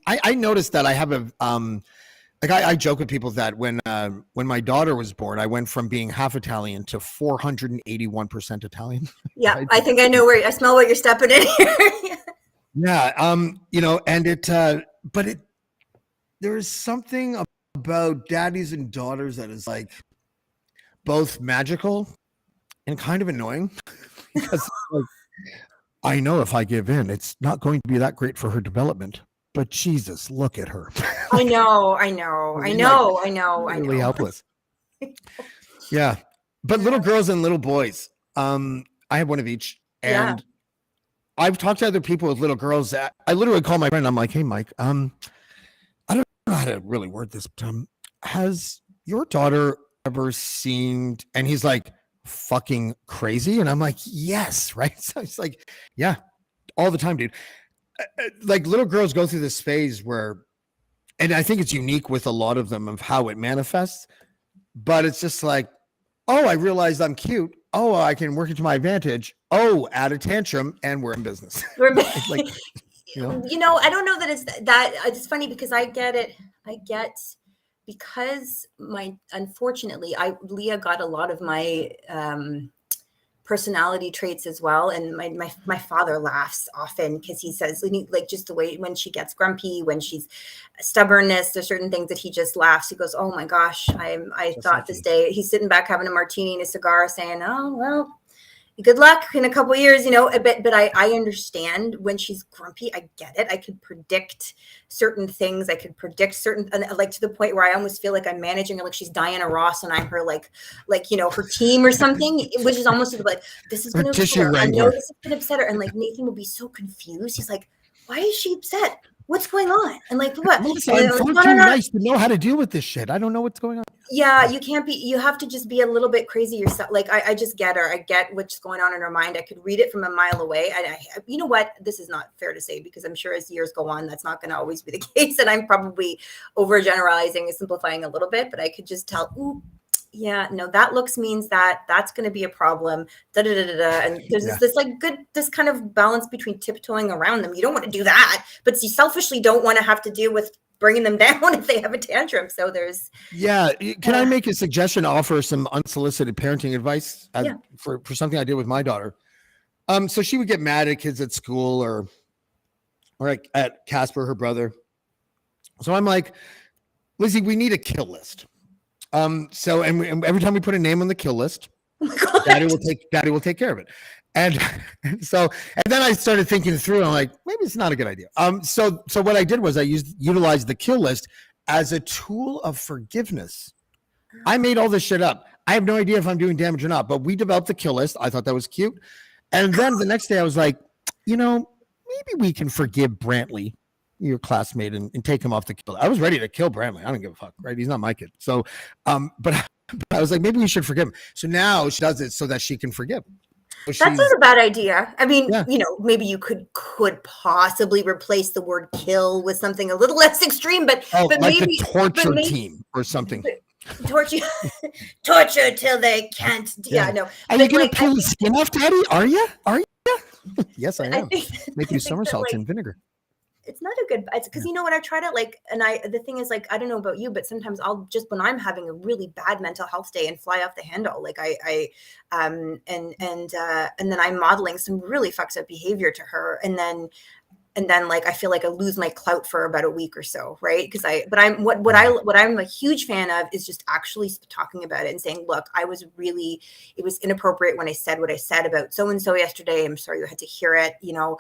I noticed that I have a like I joke with people that when my daughter was born, I went from being half Italian to 481% Italian. Yeah, right? I think I know I smell what you're stepping in here. Yeah, and there is something about daddies and daughters that is like both magical and kind of annoying because like, I know if I give in, it's not going to be that great for her development. But Jesus, look at her. I know. Really helpless. Yeah, but little girls and little boys. I have one of each, and I've talked to other people with little girls. That I literally call my friend. I'm like, hey, Mike. I don't know how to really word this, but has your daughter ever seemed? And he's like, fucking crazy, and I'm like, yes, right. So it's like, yeah, all the time, dude. Like little girls go through this phase where, and I think it's unique with a lot of them of how it manifests, but it's just like, oh, I realized I'm cute. Oh, I can work it to my advantage. Oh, add a tantrum and we're in business. Like, I don't know that it's funny because I get it. Because unfortunately, Leah got a lot of my personality traits as well. And my father laughs often because he says, like, just the way when she gets grumpy, when she's stubbornness, there's certain things that he just laughs. He goes, oh my gosh, I thought this day, he's sitting back having a martini and a cigar saying, oh, well, good luck in a couple of years, but I understand when she's grumpy. I get it. I could predict certain things. I could predict certain, like to the point where I almost feel like I'm managing her like she's Diana Ross and I'm her like her team or something, which is almost like, this is going to upset her. I know this is going to upset her. And like Nathan will be so confused. He's like, why is she upset? What's going on? And like, what? Listen, I'm far too nice to know how to deal with this shit. I don't know what's going on. Yeah, you have to just be a little bit crazy yourself. Like I just get her. I get what's going on in her mind. I could read it from a mile away. And you know what? This is not fair to say because I'm sure as years go on, that's not going to always be the case. And I'm probably overgeneralizing and simplifying a little bit, but I could just tell, ooh, yeah, no, that looks means that's going to be a problem. And there's this kind of balance between tiptoeing around them. You don't want to do that, but you selfishly don't want to have to deal with bringing them down if they have a tantrum. So there's. Yeah. Can I make a suggestion, offer some unsolicited parenting advice for something I did with my daughter? So she would get mad at kids at school or like at Casper, her brother. So I'm like, Lizzie, we need a kill list. So every time we put a name on the kill list, Daddy will take care of it. And then I started thinking through and I'm like, maybe it's not a good idea. So what I did was I utilized the kill list as a tool of forgiveness. I made all this shit up. I have no idea if I'm doing damage or not, but we developed the kill list. I thought that was cute. And then the next day I was like, maybe we can forgive Brantley your classmate and take him off the kill. I was ready to kill Bramley. I don't give a fuck, right? He's not my kid. So, but I was like, maybe we should forgive him. So now she does it so that she can forgive him. So That's not a bad idea. I mean, Yeah. maybe you could possibly replace the word kill with something a little less extreme, but like maybe the torture team or something. torture till they can't. Yeah, no. Are you going to peel the skin off, Daddy? Are you? Yes, I am. Make you somersaults in vinegar. It's not a good, it's because you know what, I tried it the thing is like, I don't know about you, but sometimes I'll just, when I'm having a really bad mental health day, and fly off the handle, like and then I'm modeling some really fucked up behavior to her, and then like I feel like I lose my clout for about a week or so, right? Because what I'm a huge fan of is just actually talking about it and saying, look, it was inappropriate when I said what I said about so and so yesterday. I'm sorry you had to hear it. I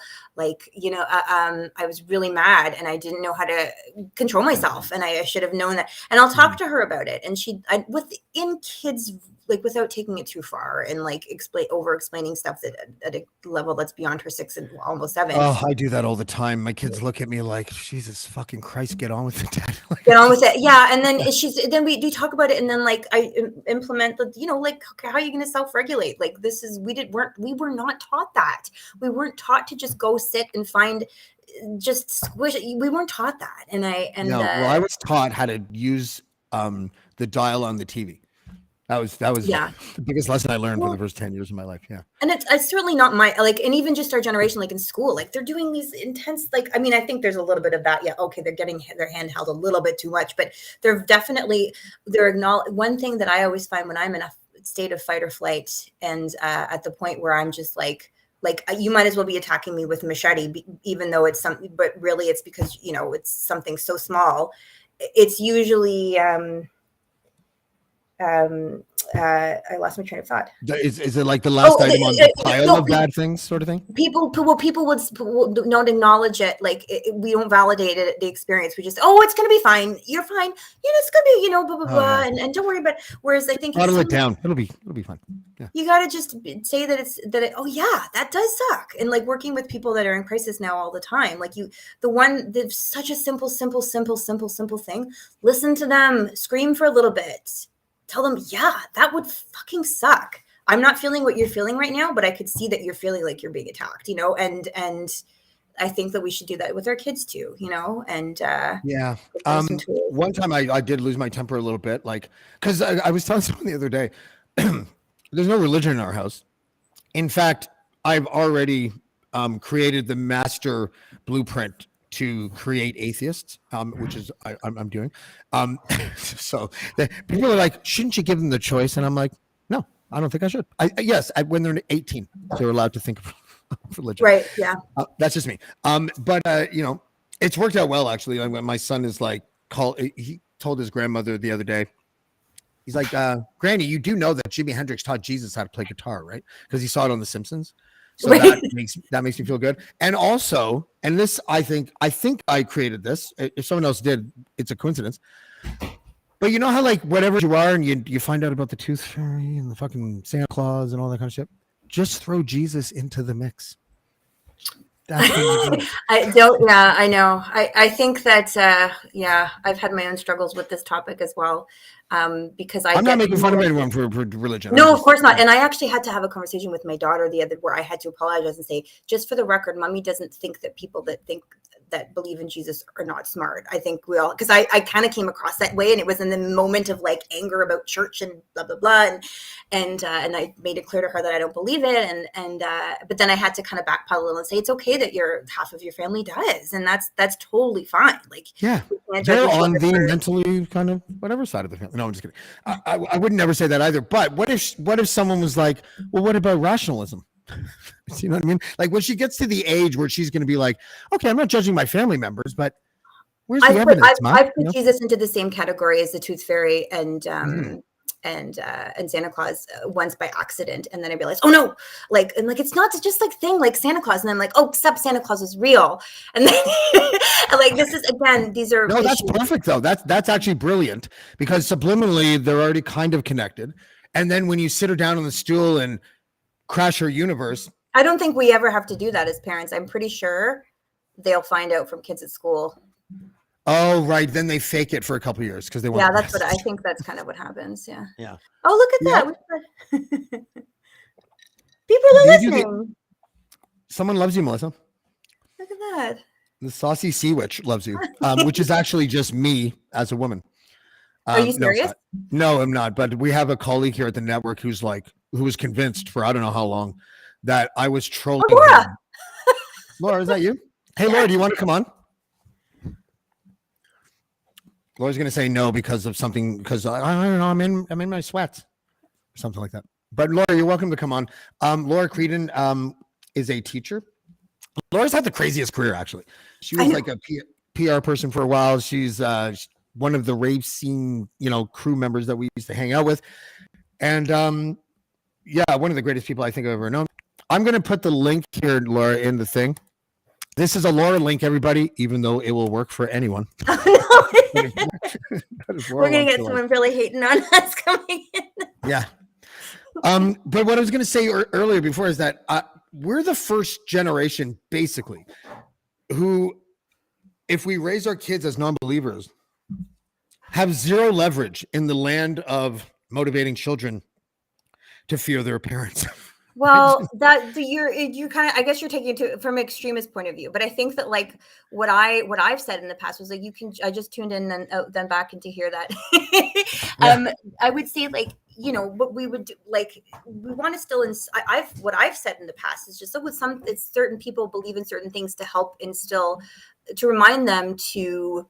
was really mad and I didn't know how to control myself, and I should have known that. And I'll talk to her about it, and within kids, like without taking it too far and like over explaining stuff that at a level that's beyond her 6 and almost 7. Oh, I do that all the time. My kids look at me like, Jesus fucking Christ, get on with it, Dad. Get on with it. Yeah. And then we do talk about it, and then like I implement the, like, okay, how are you going to self-regulate? Like we were not taught that. We weren't taught to just go sit and find just squish it. We weren't taught that. I was taught how to use the dial on the TV. That was the biggest lesson I learned for the first 10 years of my life. Yeah. And it's certainly not and even just our generation, like in school, like they're doing these intense, like, I mean, I think there's a little bit of that. Yeah. Okay. They're getting their hand held a little bit too much, but they're one thing that I always find when I'm in a state of fight or flight, and at the point where I'm just like you might as well be attacking me with a machete, even though it's something, but really it's because, it's something so small. It's usually, I lost my train of thought. Is it like the last item on the pile of bad things, sort of thing? People would not acknowledge it. Like we don't validate it, the experience. We just, it's going to be fine. You're fine. It's going to be, blah, blah, blah. And don't worry about it. Whereas I think bottle it down. It'll be fine. Yeah. You got to just say that that does suck. And like working with people that are in crisis now all the time, like there's such a simple thing. Listen to them, scream for a little bit. Tell them, that would fucking suck. I'm not feeling what you're feeling right now, but I could see that you're feeling like you're being attacked, and I think that we should do that with our kids too, and one time I did lose my temper a little bit, like, because I was telling someone the other day, there's no religion in our house. In fact, I've already created the master blueprint to create atheists, which is I'm doing. So people are like, shouldn't you give them the choice? And I'm like, no, I don't think I should. When they're 18, they're allowed to think of religion. Right. Yeah. That's just me. But it's worked out well, actually. When my son is like, he told his grandmother the other day, he's like, Granny, you do know that Jimi Hendrix taught Jesus how to play guitar, right? Because he saw it on The Simpsons. So that makes me feel good. And also, and this, I think I created this. If someone else did, it's a coincidence. But you know how, like, whatever you are, and you find out about the tooth fairy and the fucking Santa Claus and all that kind of shit, just throw Jesus into the mix. That's what you do. I know. I think that, I've had my own struggles with this topic as well. Because I'm not making fun of anyone for religion. No, of course not. And I actually had to have a conversation with my daughter where I had to apologize and say, just for the record, Mommy doesn't think that people that believe in Jesus are not smart. I think we all, because I kind of came across that way, and it was in the moment of like anger about church and blah blah blah, and I made it clear to her that I don't believe it, and but then I had to kind of backpedal a little and say it's okay that half of your family does, and that's totally fine. Like, yeah, they're on the mentally kind of whatever side of the family. No, I'm just kidding. I would never say that either. But what if someone was like, well, what about rationalism? You know what I mean? Like when she gets to the age where she's going to be like, okay, I'm not judging my family members, but where's the evidence? I've put Jesus into the same category as the Tooth Fairy and Santa Claus once by accident, and then I realized, oh no, like it's not just like thing like Santa Claus, and I'm like, oh, except Santa Claus is real, and then like this is again, these are no, that's perfect though. That's actually brilliant because subliminally they're already kind of connected, and then when you sit her down on the stool and crash her universe. I don't think we ever have to do that as parents. I'm pretty sure they'll find out from kids at school. Oh, right. Then they fake it for a couple of years because they want. Yeah, that's what I think. That's kind of what happens. Yeah. Yeah. Oh, look at Yep. that. People are Do you do listening. Someone loves you, Melissa. Look at that. The saucy sea witch loves you, which is actually just me as a woman. Are you No, it's serious? not. No, I'm not. But we have a colleague here at the network who was convinced for I don't know how long that I was trolling. Oh, Laura. him. Laura, is that you? Hey, Laura, do you want to come on? Laura's going to say no because of something. Because I don't know. I'm in my sweats, or something like that. But Laura, you're welcome to come on. Laura Creedon is a teacher. Laura's had the craziest career, actually. She was like a PR person for a while. She's one of the rave scene, crew members that we used to hang out with. And one of the greatest people I think I've ever known. I'm going to put the link here, Laura, in the thing. This is a Laura link, everybody, even though it will work for anyone. We're going to get someone really hating on us coming in. Yeah. But what I was going to say earlier before is that we're the first generation, basically, who, if we raise our kids as non-believers, have zero leverage in the land of motivating children to fear their parents. Well, you're kind of, I guess you're taking it from an extremist point of view, but I think that like what I've said in the past was like, I just tuned in and then back in to hear that. I would say like, what we would do, like, we want to still, what I've said in the past is just so with it's certain people believe in certain things to help instill, to remind them to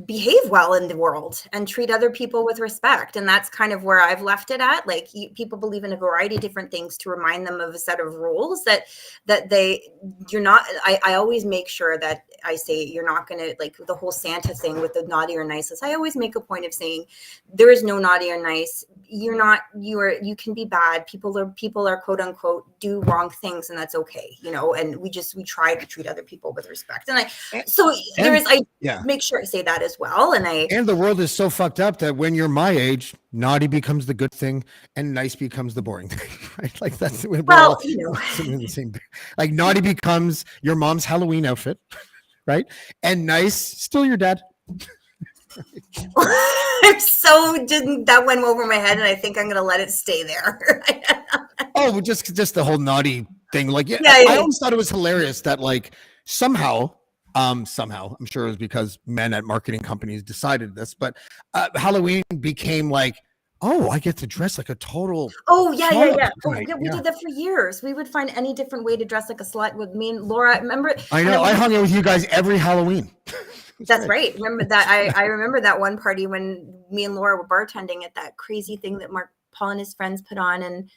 behave well in the world and treat other people with respect. And that's kind of where I've left it at. Like people believe in a variety of different things to remind them of a set of rules that you're not, I always make sure that I say, you're not going to, like the whole Santa thing with the naughty or nicest. I always make a point of saying there is no naughty or nice. You can be bad. People are quote unquote do wrong things, and that's okay. And we try to treat other people with respect. And I make sure I say that as well. And the world is so fucked up that when you're my age, naughty becomes the good thing and nice becomes the boring thing, right? Like that's in the same. Like naughty becomes your mom's Halloween outfit, right? And nice, still your dad. That went over my head, and I think I'm gonna let it stay there. Oh, just the whole naughty thing. Like, I always thought it was hilarious that like somehow, I'm sure it was because men at marketing companies decided this, but Halloween became like, oh, I get to dress like a total. Oh yeah. We did that for years. We would find any different way to dress like a slut. With me and Laura, remember? I know. I hung out with you guys every Halloween. That's right. Remember that? I remember that one party when me and Laura were bartending at that crazy thing that Mark Paul and his friends put on, and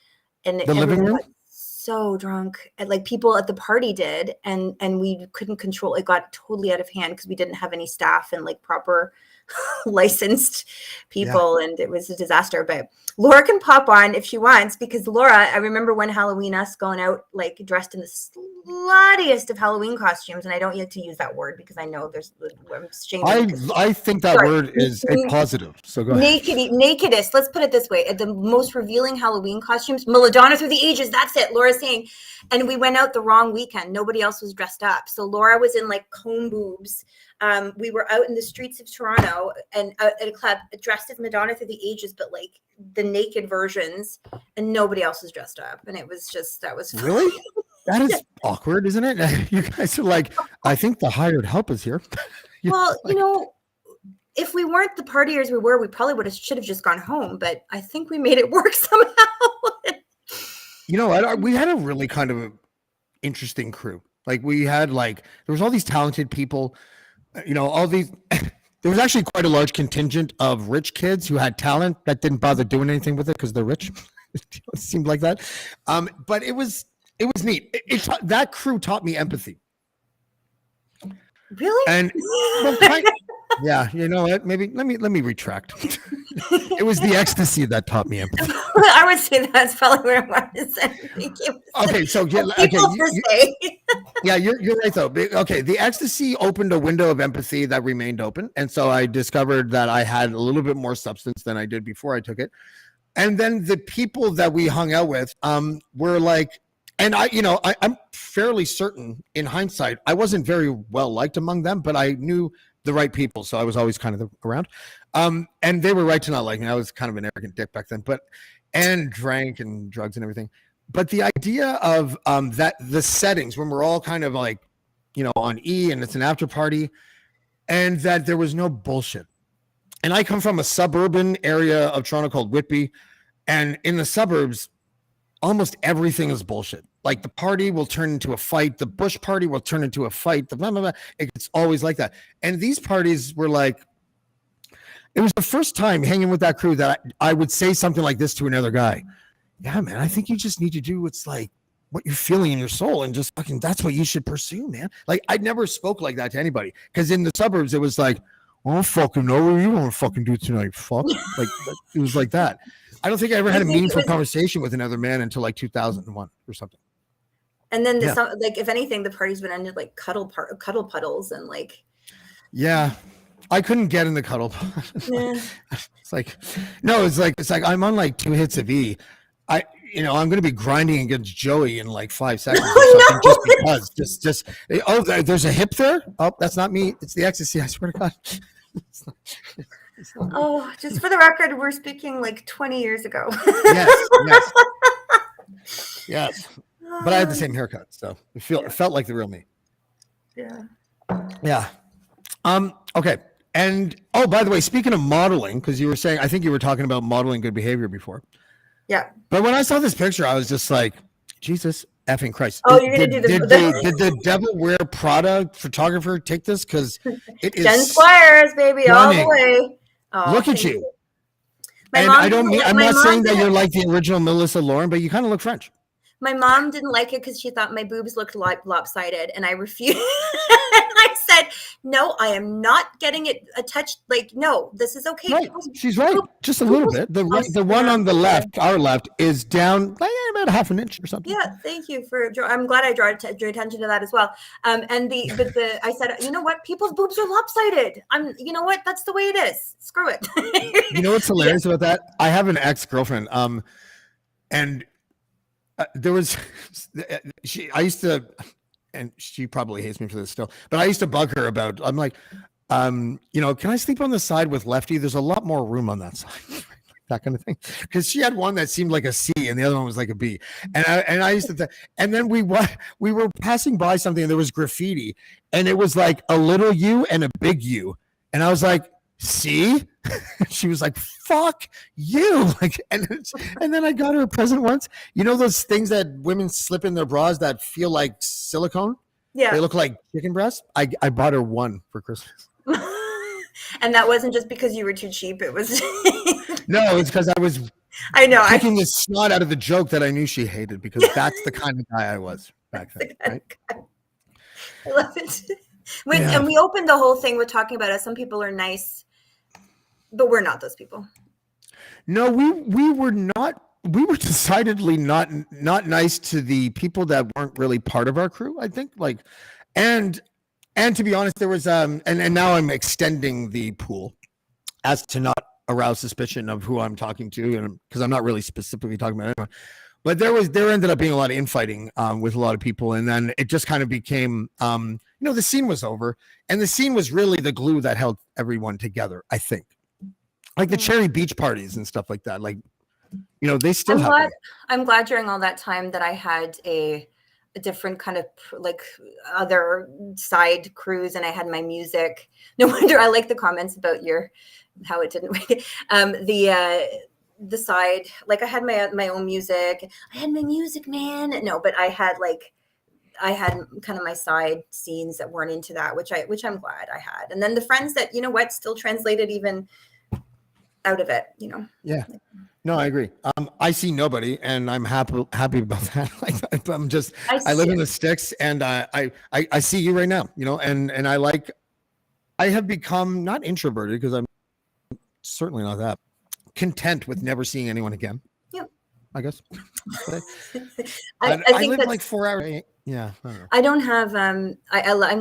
the living room. So drunk, and like people at the party did, and we couldn't control. It got totally out of hand because we didn't have any staff and like proper licensed people, and it was a disaster. But Laura can pop on if she wants, because Laura, I remember one Halloween us going out like dressed in the sluttiest of Halloween costumes, and I don't like to use that word because I know I'm ashamed. I think that word is a positive. So go ahead. Nakedest. Let's put it this way: the most revealing Halloween costumes, Madonna through the ages. That's it. Laura's saying, and we went out the wrong weekend. Nobody else was dressed up, so Laura was in like cone boobs. We were out in the streets of Toronto and at a club dressed as Madonna through the ages, but like the naked versions, and nobody else was dressed up. And it was just, that was really, that is awkward, isn't it? You guys are like, I think the hired help is here. Well, if we weren't the partiers we probably should have just gone home, but I think we made it work somehow. We had a really kind of interesting crew. Like we had there was all these talented people. All these, there was actually quite a large contingent of rich kids who had talent that didn't bother doing anything with it because they're rich. It seemed like that. But it was neat. That crew taught me empathy. Really? And yeah, you know what? Maybe let me retract. It was the ecstasy that taught me empathy. I would say that's probably where I wanted to say. Okay, so you're right though. Okay, the ecstasy opened a window of empathy that remained open, and so I discovered that I had a little bit more substance than I did before I took it. And then the people that we hung out with were like And I'm fairly certain in hindsight, I wasn't very well liked among them, but I knew the right people. So I was always kind of around. And they were right to not like me. I was kind of an arrogant dick back then, and drank and drugs and everything. But the idea of that the settings when we're all kind of like, on E and it's an after party, and that there was no bullshit. And I come from a suburban area of Toronto called Whitby. And in the suburbs, almost everything is bullshit. Like the party will turn into a fight. The bush party will turn into a fight. The blah, blah, blah. It's always like that. And these parties were like, it was the first time hanging with that crew that I would say something like this to another guy. Yeah, man, I think you just need to do what's like what you're feeling in your soul and just fucking, that's what you should pursue, man. Like I never spoke like that to anybody. Because in the suburbs, it was like, I don't fucking know what you want to fucking do tonight. Fuck. Like it was like that. I don't think I ever had a meaningful conversation with another man until like 2001 or something. And then like, if anything, the parties would end in like cuddle puddles and like. Yeah, I couldn't get in the cuddle. It's like, no, it's like I'm on like 2 hits of E. I'm going to be grinding against Joey in like 5 seconds or something, just because. There's a hip there. Oh, that's not me. It's the ecstasy. I swear to God. Oh, just for the record, we're speaking like 20 years ago. Yes. But I had the same haircut, so it felt like the real me. Yeah. Okay. And by the way, speaking of modeling, because you were saying, I think you were talking about modeling good behavior before. Yeah. But when I saw this picture, I was just like, Jesus effing Christ. Oh, you're going to do this. Did the Devil Wear Prada photographer take this? Because it is Jen Squires, baby, stunning. all the way. Oh, look at you. I'm not saying that you're like the original Melissa Lauren, but you kind of look French. My mom didn't like it because she thought my boobs looked lopsided, and I refused. I said, no, I am not getting it touched. Like, no, this is okay. Right. She's right. Just a little bit. The one on the left, our left, is down like about 1/2 inch or something. Yeah, thank you I'm glad I drew attention to that as well. I said, you know what? People's boobs are lopsided. You know what? That's the way it is. Screw it. You know what's hilarious about that? I have an ex-girlfriend, and there was I used to, and she probably hates me for this still, but I used to bug her about, I'm like, can I sleep on the side with Lefty? There's a lot more room on that side. That kind of thing. Because she had one that seemed like a C and the other one was like a B. And I used to, and then we were passing by something and there was graffiti and it was like a little U and a big U. And I was like, see? She was like, fuck you. Like, and then I got her a present once. You know those things that women slip in their bras that feel like silicone? Yeah. They look like chicken breasts. I bought her one for Christmas. And that wasn't just because you were too cheap. It was no, it's because I was taking the snot out of the joke that I knew she hated because that's the kind of guy I was back then. Right? I love it. And we opened the whole thing with talking about it. Some people are nice, but we're not those people. No, we were not. We were decidedly not nice to the people that weren't really part of our crew. I think, and to be honest, there was and now I'm extending the pool as to not arouse suspicion of who I'm talking to, and because I'm not really specifically talking about anyone. But there ended up being a lot of infighting with a lot of people, and then it just kind of became, the scene was over, and the scene was really the glue that held everyone together. I think, like the Cherry Beach parties and stuff like that. Like, they still have. I'm glad during all that time that I had a different kind of like other side crews, and I had my music. No wonder I like the comments about how it didn't work. The side, like I had my own music. I had my music, man. No, but I had kind of my side scenes that weren't into that, which I'm glad I had. And then the friends that, still translated even out of it, Yeah. No, I agree. I see nobody, and I'm happy about that. I live in the sticks, and I see you right now, and I have become not introverted because I'm certainly not that. Content with never seeing anyone again. Yep. I guess. I live like 4 hours. Yeah. I don't have. I'm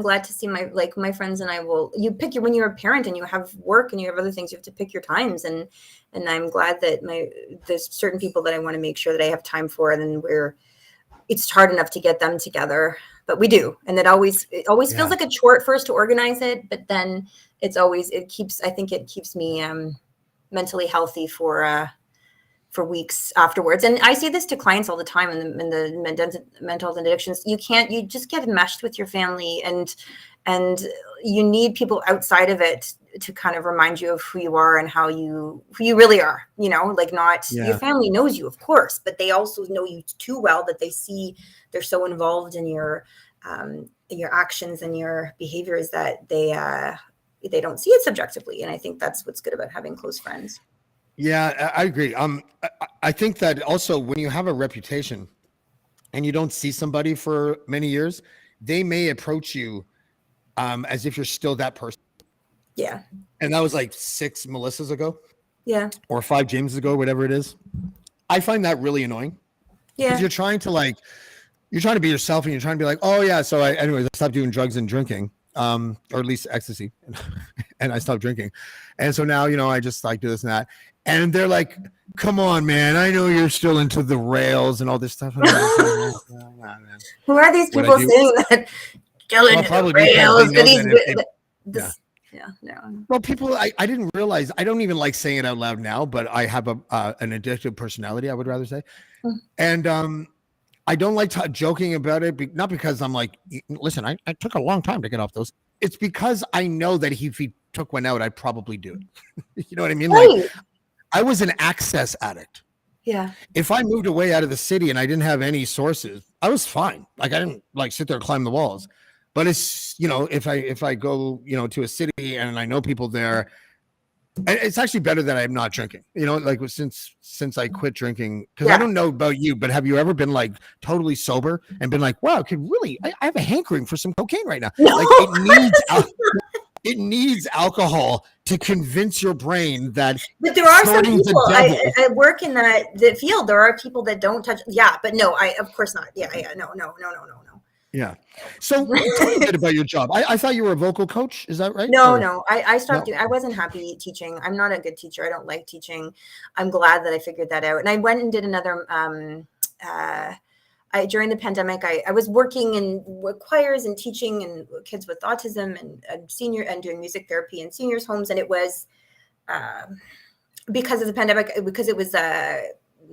glad to see my friends, and I will. You pick when you're a parent and you have work and you have other things. You have to pick your times, and I'm glad that there's certain people that I want to make sure that I have time for, and then it's hard enough to get them together, but we do. And it always feels like a chore at first to organize it, but then I think it keeps me mentally healthy for weeks afterwards. And I say this to clients all the time in the mental addictions. You just get meshed with your family, and you need people outside of it to kind of remind you of who you are and who you really are, like your family knows you, of course, but they also know you too well that they're so involved in your actions and your behaviors that they don't see it subjectively. And I think that's what's good about having close friends. Yeah, I agree. I think that also when you have a reputation and you don't see somebody for many years, they may approach you as if you're still that person. Yeah. And that was like 6 Melissas ago. Yeah. Or 5 Jameses ago, whatever it is. I find that really annoying. Yeah. Because you're trying to be yourself, and you're trying to be like, oh yeah, so I stopped doing drugs and drinking. Or at least ecstasy, and I stopped drinking. And so now, I just like do this and that. And they're like, come on, man, I know you're still into the rails and all this stuff. Who are these people saying that? Still into the rails. Well, people, I didn't realize, I don't even like saying it out loud now, but I have an addictive personality, I would rather say. And I don't like joking about it, not because I'm like, listen, I took a long time to get off those. It's because I know that if he took one out, I'd probably do it. You know what I mean? Right. Like, I was an access addict. Yeah. If I moved away out of the city and I didn't have any sources, I was fine. Like, I didn't like sit there and climb the walls. But it's, if I go, to a city and I know people there, it's actually better that I'm not drinking, like since I quit drinking, because I don't know about you, but have you ever been like totally sober and been like, wow, I have a hankering for some cocaine right now. No. Like it needs alcohol to convince your brain that. But there are some people, I work in the field. There are people that don't touch. Yeah, but no, of course not. Yeah. No. Yeah. So tell me a bit about your job. I thought you were a vocal coach. Is that right? No. I stopped doing. I wasn't happy teaching. I'm not a good teacher. I don't like teaching. I'm glad that I figured that out. And I went and did another. During the pandemic, I was working in choirs and teaching and kids with autism and doing music therapy in seniors' homes. And it was because of the pandemic, because it was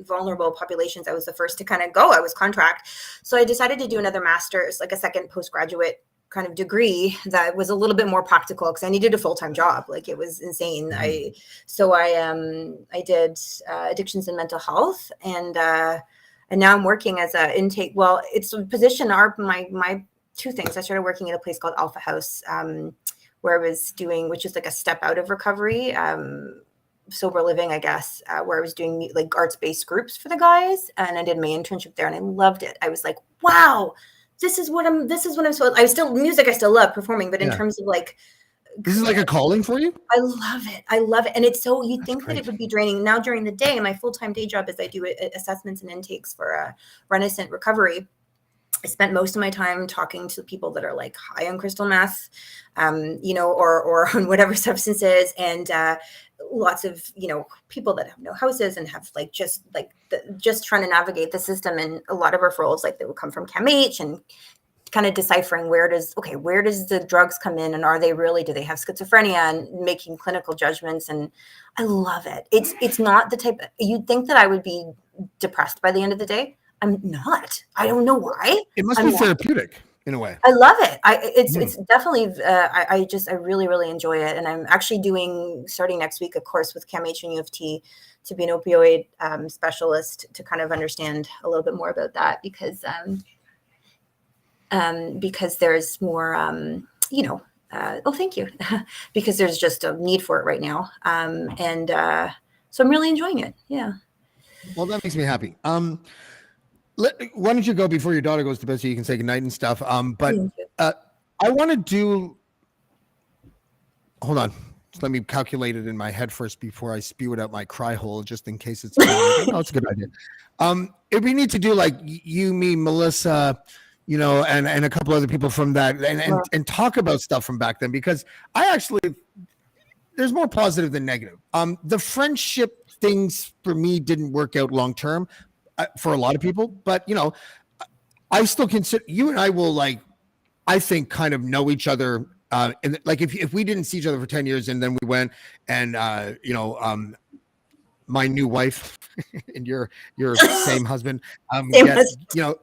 vulnerable populations. I was the first to kind of go. I was contract. So I decided to do another master's, like a second postgraduate kind of degree that was a little bit more practical, because I needed a full-time job. Like, it was insane. I did addictions and mental health, and now I'm working as a intake. Well, it's a position. My two things. I started working at a place called Alpha House, where I was doing, which is like a step out of recovery, sober living, I guess, where I was doing like arts-based groups for the guys, and I did my internship there, and I loved it. I was like, wow, this is what I'm so. I still love performing, but in terms of like, this is like a calling for you. I love it, and it's so. You think that it would be draining. Now during the day, my full-time day job is I do assessments and intakes for Renaissance Recovery. I spent most of my time talking to people that are like high on crystal meth, or on whatever substances, and lots of people that have no houses and have like just trying to navigate the system. And a lot of referrals, like, they would come from CAMH, and kind of deciphering where does the drugs come in, and do they have schizophrenia, and making clinical judgments. And I love it. It's not the type you'd think that I would be depressed by the end of the day. I'm not. I don't know why. It must be therapeutic in a way. I love it. It's definitely. I really, really enjoy it, and I'm actually starting next week a course with CAMH and U of T to be an opioid specialist, to kind of understand a little bit more about that, because there's more. Thank you. Because there's just a need for it right now, so I'm really enjoying it. Yeah. Well, that makes me happy. Why don't you go before your daughter goes to bed so you can say goodnight and stuff? But I want to do. Hold on. Just let me calculate it in my head first before I spew it out my cry hole, just in case it's. No, it's a good idea. If we need to do like you, me, Melissa, and a couple other people from that, and talk about stuff from back then, because there's more positive than negative. The friendship things for me didn't work out long term. For a lot of people, but I still consider you and I will like, I think kind of know each other. And like if we didn't see each other for 10 years and then we went and my new wife and your same husband Same get, husband.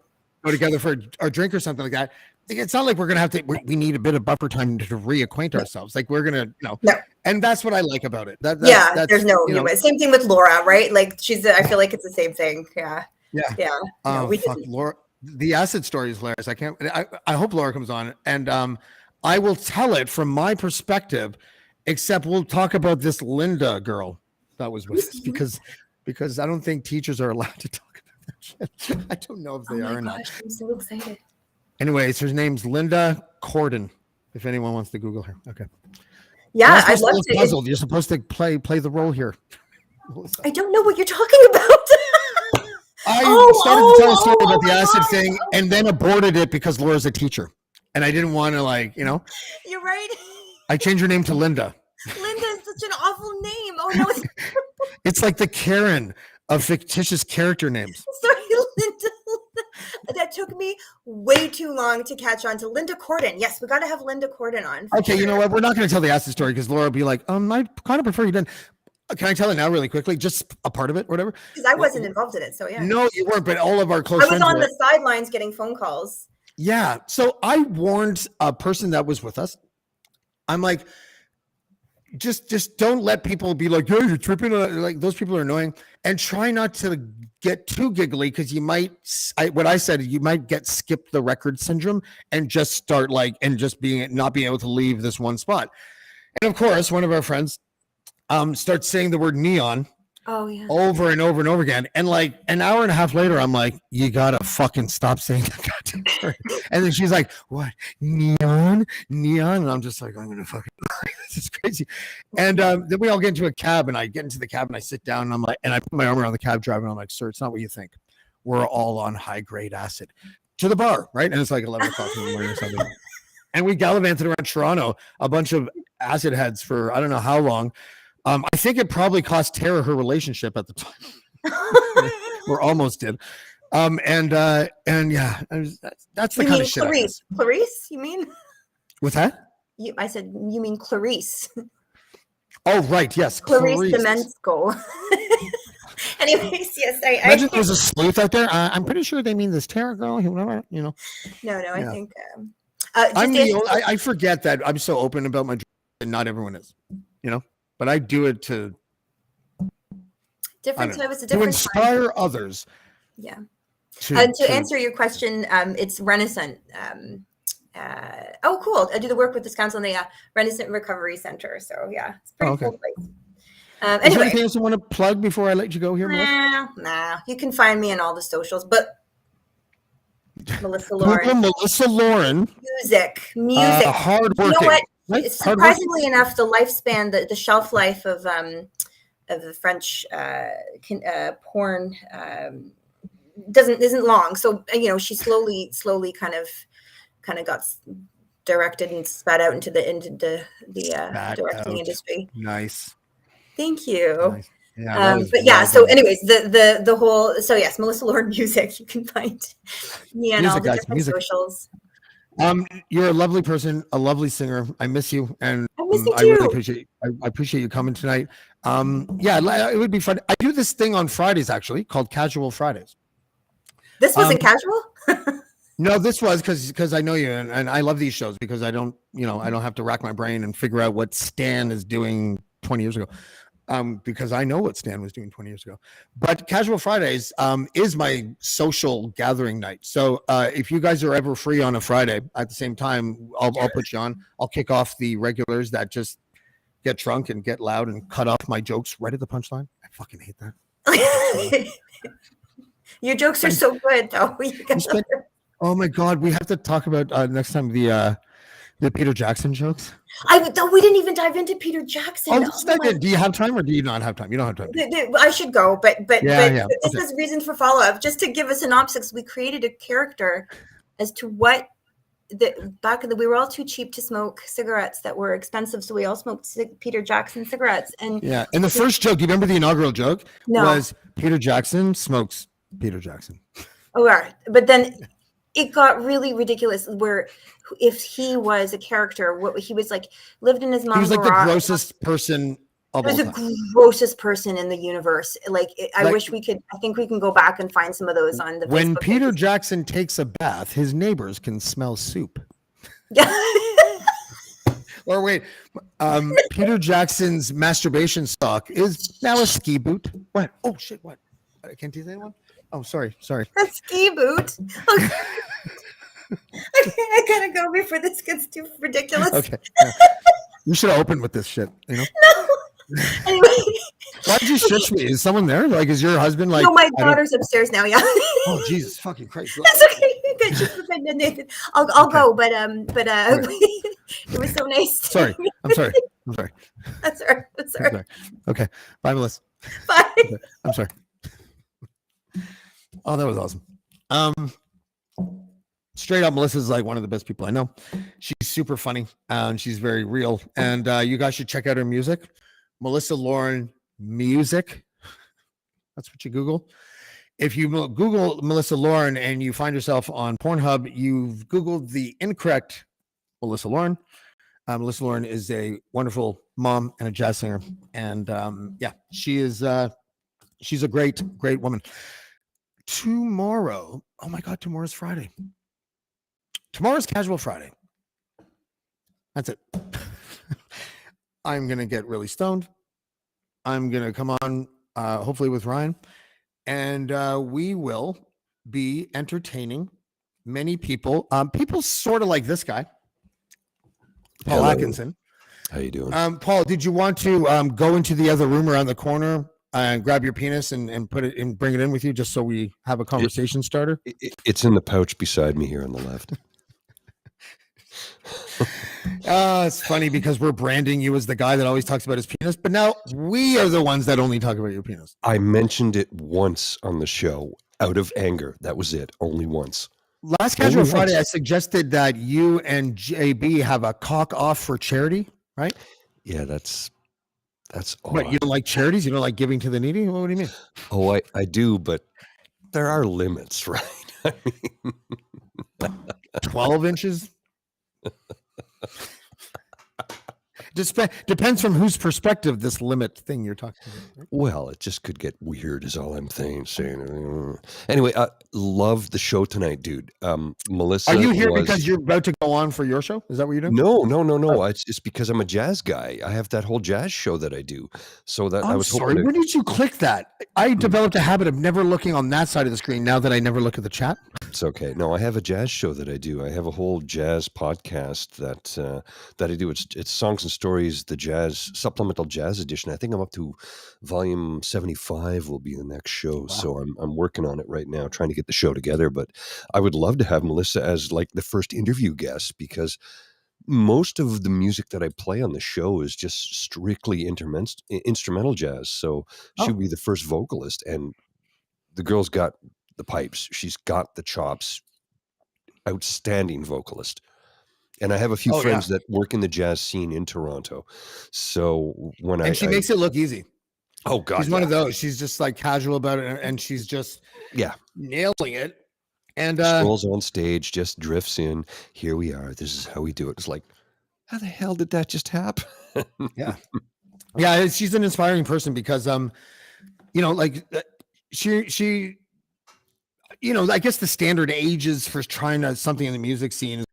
go together for a drink or something like that. It's not like we're gonna have to. We need a bit of buffer time to reacquaint ourselves. Like we're gonna, No. And that's what I like about it. That's, there's no. Same thing with Laura, right? Like I feel like it's the same thing. Yeah. Oh, we fuck, Laura. The acid story is hilarious. I hope Laura comes on, and I will tell it from my perspective. Except we'll talk about this Linda girl that was with us because I don't think teachers are allowed to talk about that shit. I don't know if they are or not. I'm so excited. Anyways, her name's Linda Corden. If anyone wants to Google her, okay. Yeah, I'd love to. Puzzled. You're supposed to play the role here. I don't know what you're talking about. I started to tell a story about the acid thing and then aborted it because Laura's a teacher. And I didn't want to You're right. I changed her name to Linda. Linda is such an awful name. Oh, no. It's like the Karen of fictitious character names. Sorry, Linda. That took me way too long to catch on to Linda Corden. Yes, we got to have Linda Corden on. Okay, you know what? We're not going to tell the acid story because Laura will be like, I kind of prefer you didn't. Can I tell it now really quickly? Just a part of it or whatever? Because I wasn't involved in it, so yeah. No, you weren't, but all of our close friends I was on the sidelines getting phone calls. Yeah. So I warned a person that was with us. I'm like, just don't let people be like, you're tripping. Like those people are annoying, and try not to get too giggly because you might. What I said, you might get skip the record syndrome and just start not being able to leave this one spot. And of course, one of our friends starts saying the word neon. Oh yeah. Over and over and over again. And like an hour and a half later, I'm like, you gotta fucking stop saying that goddamn word. And then she's like, what? Neon? And I'm just like, I'm gonna fucking this is crazy. And then we all get into a cab and I get into the cab and I sit down and I'm like, and I put my arm around the cab driver and I'm like, sir, it's not what you think. We're all on high grade acid. To the bar, right? And it's like 11 o'clock in the morning or something. And we gallivanted around Toronto, a bunch of acid heads for I don't know how long. I think it probably cost Tara her relationship at the time. Or almost did. And yeah, that's the kind of shit. Clarice, you mean? What's that? I said, you mean Clarice. Oh, right. Yes. Clarice Demensko. Anyways, yes. Imagine there's a sleuth out there. I'm pretty sure they mean this Tara girl. No, yeah. I think. I forget that I'm so open about my and not everyone is, but I do it to different time. It's a to different inspire time. others. Yeah. To answer your question, it's Renaissance. Cool. I do the work with this council in the Renaissance Recovery Center. So yeah, it's a pretty cool place. Is there anything else you want to plug before I let you go here, Melissa? Nah. You can find me on all the socials, but Melissa Lauren. Melissa Lauren. Music. Hardworking. You know what? Right? Surprisingly enough, the lifespan, the shelf life of the French porn isn't long. So she slowly kind of got directed and spat out into the directing industry. Nice. Thank you. Nice. Yeah, but yeah, so anyways, the whole, so yes, Melissa Lauren Music, you can find me on all the different socials. You're a lovely person, a lovely singer. I miss you, and I miss you I really appreciate. I appreciate you coming tonight. It would be fun. I do this thing on Fridays actually called Casual Fridays. This wasn't casual. No, this was because I know you, and I love these shows because I don't have to rack my brain and figure out what Stan is doing 20 years ago. Because I know what Stan was doing 20 years ago. But Casual Fridays is my social gathering night. So if you guys are ever free on a Friday at the same time, I'll put you on. I'll kick off the regulars that just get drunk and get loud and cut off my jokes right at the punchline. I fucking hate that. Your jokes are so good, though. Oh my God, we have to talk about next time the Peter Jackson jokes. We didn't even dive into Peter Jackson. Do you have time or do you not have time? You don't have time. I should go, but yeah. This is reason for follow-up. Just to give a synopsis, we created a character as to what we were all too cheap to smoke cigarettes that were expensive, so we all smoked Peter Jackson cigarettes. And the first joke, you remember the inaugural joke? No. Was Peter Jackson smokes Peter Jackson. Oh, right. But then it got really ridiculous where if he was a character, what he was like, lived in his mom's He was like the garage. grossest person of He was all the time. grossest person in the universe. Like, I Like- wish we could, I think we can go back and find some of those on the When Facebook Peter pages. Jackson takes a bath, his neighbors can smell soup. Yeah. Or wait, Peter Jackson's masturbation stock is now a ski boot. What? Oh shit! What? I can't do that one. Oh, sorry. A ski boot. Okay. I gotta go before this gets too ridiculous. Okay. You should have opened with this shit. You know. No. Anyway. Why'd you shush me? Is someone there? Like, is your husband like? No, my I don't- daughter's upstairs now. Yeah. Oh Jesus fucking Christ! That's okay. Good. Just pretend that Nathan. I'll Okay. go, but it was so nice. Sorry. I'm sorry. That's all right. That's all right. Okay. Bye, Melissa. Bye. Okay. I'm sorry. Oh, that was awesome. Straight up, Melissa's like one of the best people I know. She's super funny and she's very real. And you guys should check out her music. Melissa Lauren music. That's what you Google. If you Google Melissa Lauren and you find yourself on Pornhub, you've Googled the incorrect Melissa Lauren. Melissa Lauren is a wonderful mom and a jazz singer. And yeah, she is, she's a great woman. Tomorrow, oh my God, tomorrow's Friday. Tomorrow's Casual Friday. That's it. I'm going to get really stoned. I'm going to come on, hopefully with Ryan, and we will be entertaining many people. People sort of like this guy, Paul Hello. Atkinson. How you doing? Paul, did you want to go into the other room around the corner and grab your penis and put it and bring it in with you just so we have a conversation starter? It's in the pouch beside me here on the left. It's funny because we're branding you as the guy that always talks about his penis, but now we are the ones that only talk about your penis. I mentioned it once on the show out of anger. That was it. Only once. Last Casual Only Friday, I once. suggested that you and JB have a cock off for charity, right? Yeah, that's odd. But you don't like charities? You don't like giving to the needy? What do you mean? Oh, I do, but there are limits, right? I mean, 12 inches? Depends from whose perspective this limit thing you're talking about. Right? well, it just could get weird is all I'm saying. Anyway, love the show tonight, dude. Melissa, Are you here was- because you're about to go on for your show? Is that what you're doing? No. It's because I'm a jazz guy. I have that whole jazz show that I do. So that I I'm was sorry. hoping to, Where did you click that? I developed a habit of never looking on that side of the screen now that I never look at the chat. It's okay. No, I have a jazz show that I do. I have a whole jazz podcast that I do. It's Songs and Stories, the jazz supplemental jazz edition. I think I'm up to volume 75 will be the next show. So I'm working on it right now, trying to get the show together. But I would love to have Melissa as like the first interview guest because most of the music that I play on the show is just strictly instrumental jazz. So she'll be the first vocalist, and the girl's got the pipes. She's got the chops. Outstanding vocalist. And I have a few friends that work in the jazz scene in Toronto. So when She makes it look easy. oh god, She's one of those. She's just like casual about it, and she's just nailing it. And strolls on stage, just drifts in. Here we are. This is how we do it. It's like, how the hell did that just happen? yeah, she's an inspiring person because like she I guess the standard ages for trying something in the music scene is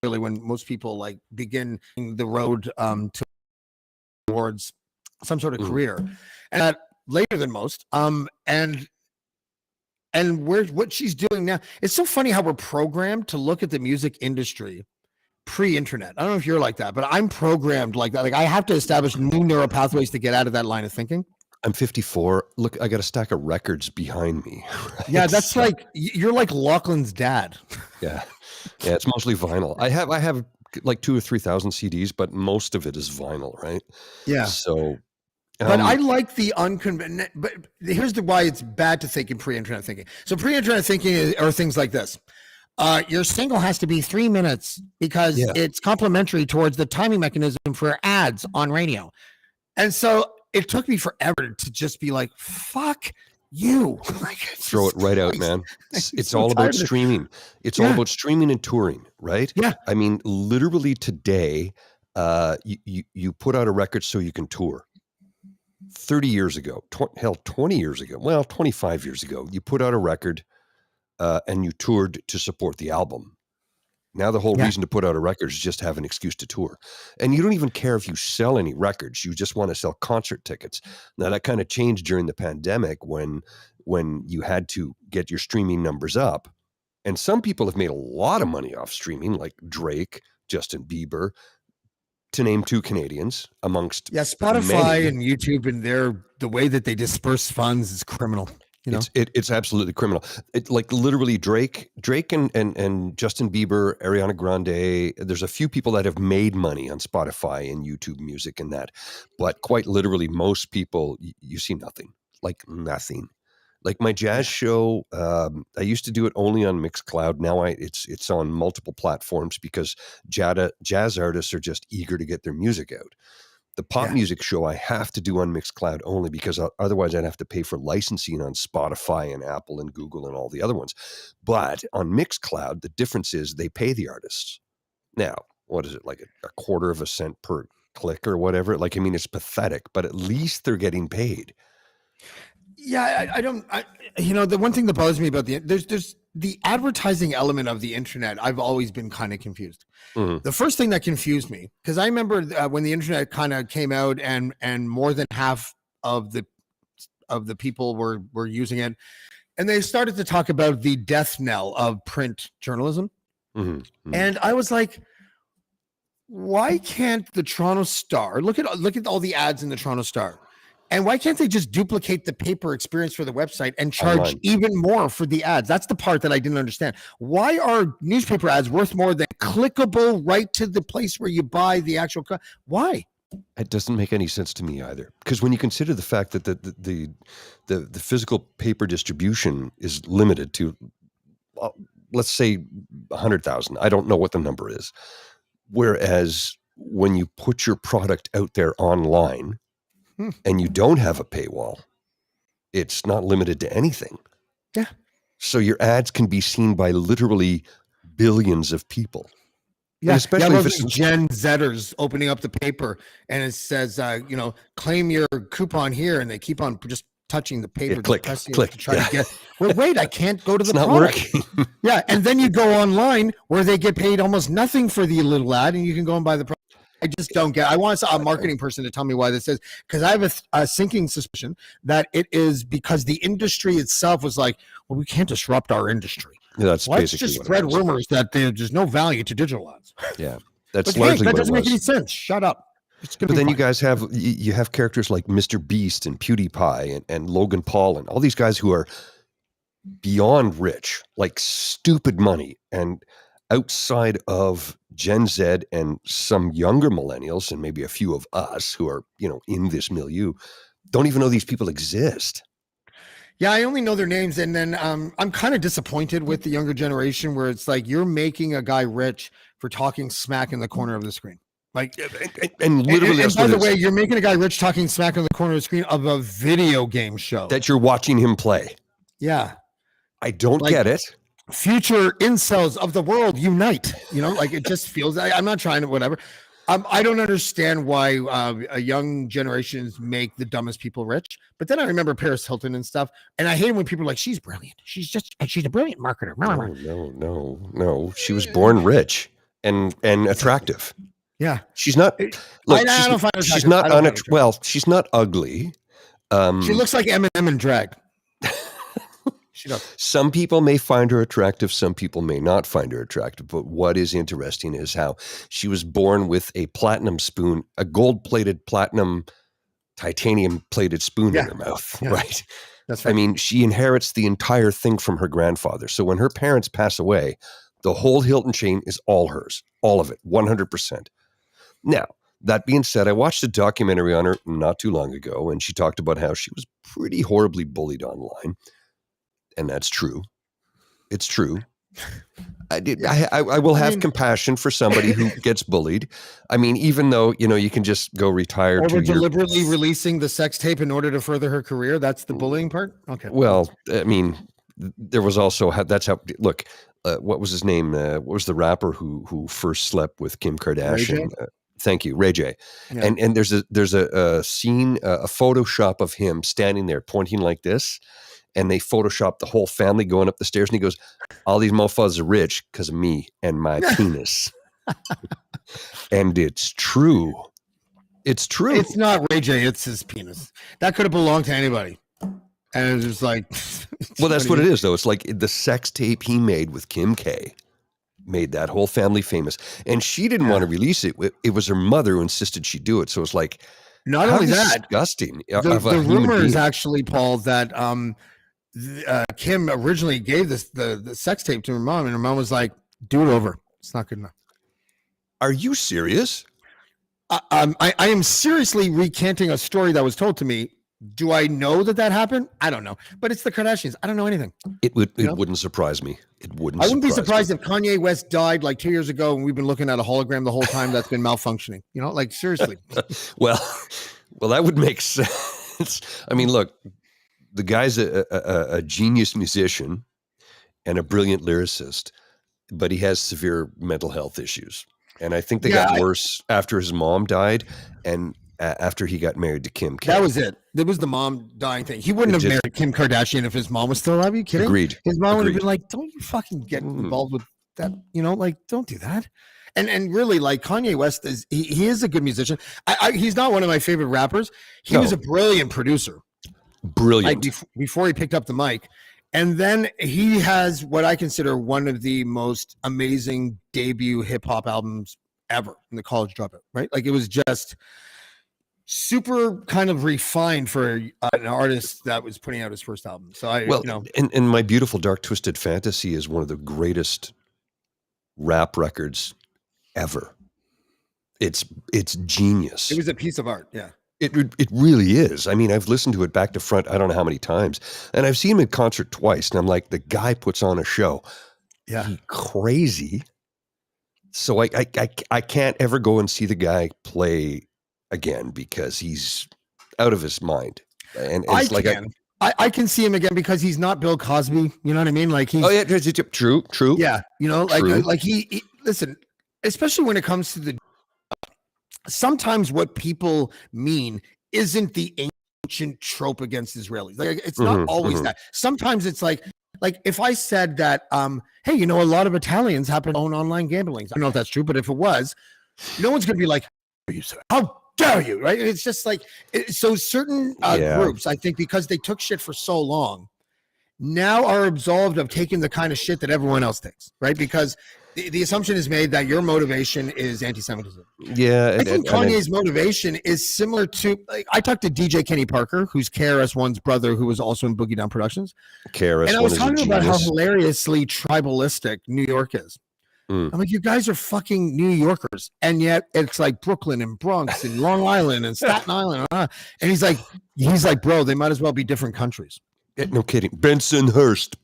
really when most people like begin the road towards some sort of career, and later than most. And what she's doing now, it's so funny how we're programmed to look at the music industry pre-internet. I don't know if you're like that, but I'm programmed like that. Like I have to establish new neural pathways to get out of that line of thinking. I'm 54. Look, I got a stack of records behind me. Right? Yeah, that's like you're like Lachlan's dad. Yeah, it's mostly vinyl. I have like 2,000 or 3,000 CDs, but most of it is vinyl, right? Yeah. So, but I like the unconventional. But here's why it's bad to think in pre-internet thinking. So pre-internet thinking are things like this. Your single has to be 3 minutes because it's complementary towards the timing mechanism for ads on radio. And so it took me forever to just be like, fuck you. Like, Throw it right out, man. It's all about streaming. It's all about streaming and touring, right? Yeah. I mean, literally today, you put out a record so you can tour. 30 years ago, 20 years ago, well, 25 years ago, you put out a record and you toured to support the album. Now the whole reason to put out a record is just have an excuse to tour. And you don't even care if you sell any records. You just want to sell concert tickets. Now that kind of changed during the pandemic when you had to get your streaming numbers up. And some people have made a lot of money off streaming, like Drake, Justin Bieber, to name two Canadians amongst Spotify many. and YouTube, and the way that they disperse funds is criminal. You know? It's absolutely criminal. It, like literally Drake and Justin Bieber, Ariana Grande. There's a few people that have made money on Spotify and YouTube Music and that, but quite literally most people you see nothing, like nothing. Like my jazz show, I used to do it only on Mixcloud. Now it's on multiple platforms because jazz artists are just eager to get their music out. The pop music show I have to do on Mixcloud only because otherwise I'd have to pay for licensing on Spotify and Apple and Google and all the other ones. But on Mixcloud, the difference is they pay the artists. Now, what is it, like a quarter of a cent per click or whatever? Like, I mean, it's pathetic, but at least they're getting paid. Yeah, the one thing that bothers me about there's the advertising element of the internet. I've always been kind of confused. Mm-hmm. The first thing that confused me, because I remember when the internet kind of came out and more than half of the people were using it, and they started to talk about the death knell of print journalism. Mm-hmm. Mm-hmm. And I was like, why can't the Toronto Star look at all the ads in the Toronto Star? And why can't they just duplicate the paper experience for the website and charge even more for the ads? That's the part that I didn't understand. Why are newspaper ads worth more than clickable right to the place where you buy the actual? Why? It doesn't make any sense to me either. Because when you consider the fact that the physical paper distribution is limited to, let's say 100,000. I don't know what the number is. Whereas when you put your product out there online, and you don't have a paywall, it's not limited to anything. Yeah. So your ads can be seen by literally billions of people. Yeah, especially if it's Gen Zers opening up the paper and it says, claim your coupon here, and they keep on just touching the paper, click to try to get. Well, wait, I can't go to the it's not product. working. Yeah, and then you go online where they get paid almost nothing for the little ad, and you can go and buy the product. I just don't get. I want a marketing person to tell me why this is, because I have a sinking suspicion that it is because the industry itself was like, well, we can't disrupt our industry. Yeah, that's Let's basically just what spread it is. rumors that there's no value to digital ads. Yeah, that's But largely that what doesn't it make any was. sense. Shut up. But then you guys have you have characters like Mr. Beast and PewDiePie and Logan Paul and all these guys who are beyond rich, like stupid money, and outside of Gen Z and some younger millennials and maybe a few of us who are, in this milieu, don't even know these people exist. Yeah, I only know their names. And then I'm kind of disappointed with the younger generation where it's like you're making a guy rich for talking smack in the corner of the screen. Like, and literally, and by the way, you're making a guy rich talking smack on the corner of the screen of a video game show that you're watching him play. Yeah. I don't get it. Future incels of the world unite. It just feels. I'm not trying to whatever. I don't understand why young generations make the dumbest people rich. But then I remember Paris Hilton and stuff, and I hate when people are like, "She's brilliant. She's a brilliant marketer." No. She was born rich and attractive. Yeah, she's not. Look, she's not. Well, she's not ugly. She looks like Eminem in drag. Some people may find her attractive. Some people may not find her attractive. But what is interesting is how she was born with a platinum spoon, a gold-plated platinum, titanium-plated spoon in her mouth, right? That's right. I mean, she inherits the entire thing from her grandfather. So when her parents pass away, the whole Hilton chain is all hers, all of it, 100%. Now, that being said, I watched a documentary on her not too long ago, and she talked about how she was pretty horribly bullied online. And that's true. It's true. I will have compassion for somebody who gets bullied. I mean, even though, you can just go retire Over to deliberately releasing the sex tape in order to further her career. That's the bullying part. Okay. Well, I mean, there was also look, what was his name? What was the rapper who first slept with Kim Kardashian? Thank you, Ray J. Yeah. And there's a scene, a Photoshop of him standing there pointing like this. And they photoshopped the whole family going up the stairs. And he goes, all these motherfuckers are rich because of me and my penis. And it's true. It's true. It's not Ray J. It's his penis. That could have belonged to anybody. And it was just like... well, that's what it is, though. It's like the sex tape he made with Kim K made that whole family famous. And she didn't want to release it. It was her mother who insisted she do it. So it's like... Not only that... disgusting. The rumor is actually, Paul, that... Kim originally gave the sex tape to her mom, and her mom was like, "Do it over. It's not good enough." Are you serious? I am seriously recanting a story that was told to me. Do I know that happened? I don't know, but it's the Kardashians. I don't know anything. It wouldn't surprise me. It wouldn't. I wouldn't be surprised if Kanye West died like 2 years ago, and we've been looking at a hologram the whole time that's been malfunctioning. Like seriously. well, that would make sense. I mean, look. The guy's a genius musician and a brilliant lyricist, but he has severe mental health issues. And I think they got worse after his mom died and after he got married to Kim K. That was it. It was the mom dying thing. He wouldn't have married Kim Kardashian if his mom was still alive. Are you kidding? Agreed. His mom would have been like, don't you fucking get involved with that. Don't do that. And really, like, Kanye West he is a good musician. He's not one of my favorite rappers. He was a brilliant producer. Brilliant. Like before he picked up the mic. And then he has what I consider one of the most amazing debut hip hop albums ever in the College Dropout, right? Like it was just super kind of refined for an artist that was putting out his first album. So and My Beautiful Dark Twisted Fantasy is one of the greatest rap records ever. It's genius. It was a piece of art. Yeah. It really is. I mean, I've listened to it back to front, I don't know how many times, and I've seen him in concert twice, and I'm like, the guy puts on a show. Yeah. He's crazy. So I can't ever go and see the guy play again because he's out of his mind. And it's I can see him again because he's not Bill Cosby. You know what I mean? Like he's true. Yeah. Like he listen, especially when it comes to the sometimes what people mean isn't the ancient trope against Israelis. Like it's not always that. Sometimes it's like if I said that, hey, a lot of Italians happen to own online gambling. I don't know if that's true, but if it was, no one's going to be like, how dare you, right? It's just like, so certain groups, I think because they took shit for so long, now are absolved of taking the kind of shit that everyone else takes, right? Because the assumption is made that your motivation is anti-Semitism. Yeah. I think Kanye's motivation is similar to, I talked to DJ Kenny Parker, who's KRS-One's brother, who was also in Boogie Down Productions. KRS-One and I was talking about how hilariously tribalistic New York is. I'm like, you guys are fucking New Yorkers. And yet it's like Brooklyn and Bronx and Long Island and Staten Island. And he's like, bro, they might as well be different countries. No kidding. Bensonhurst.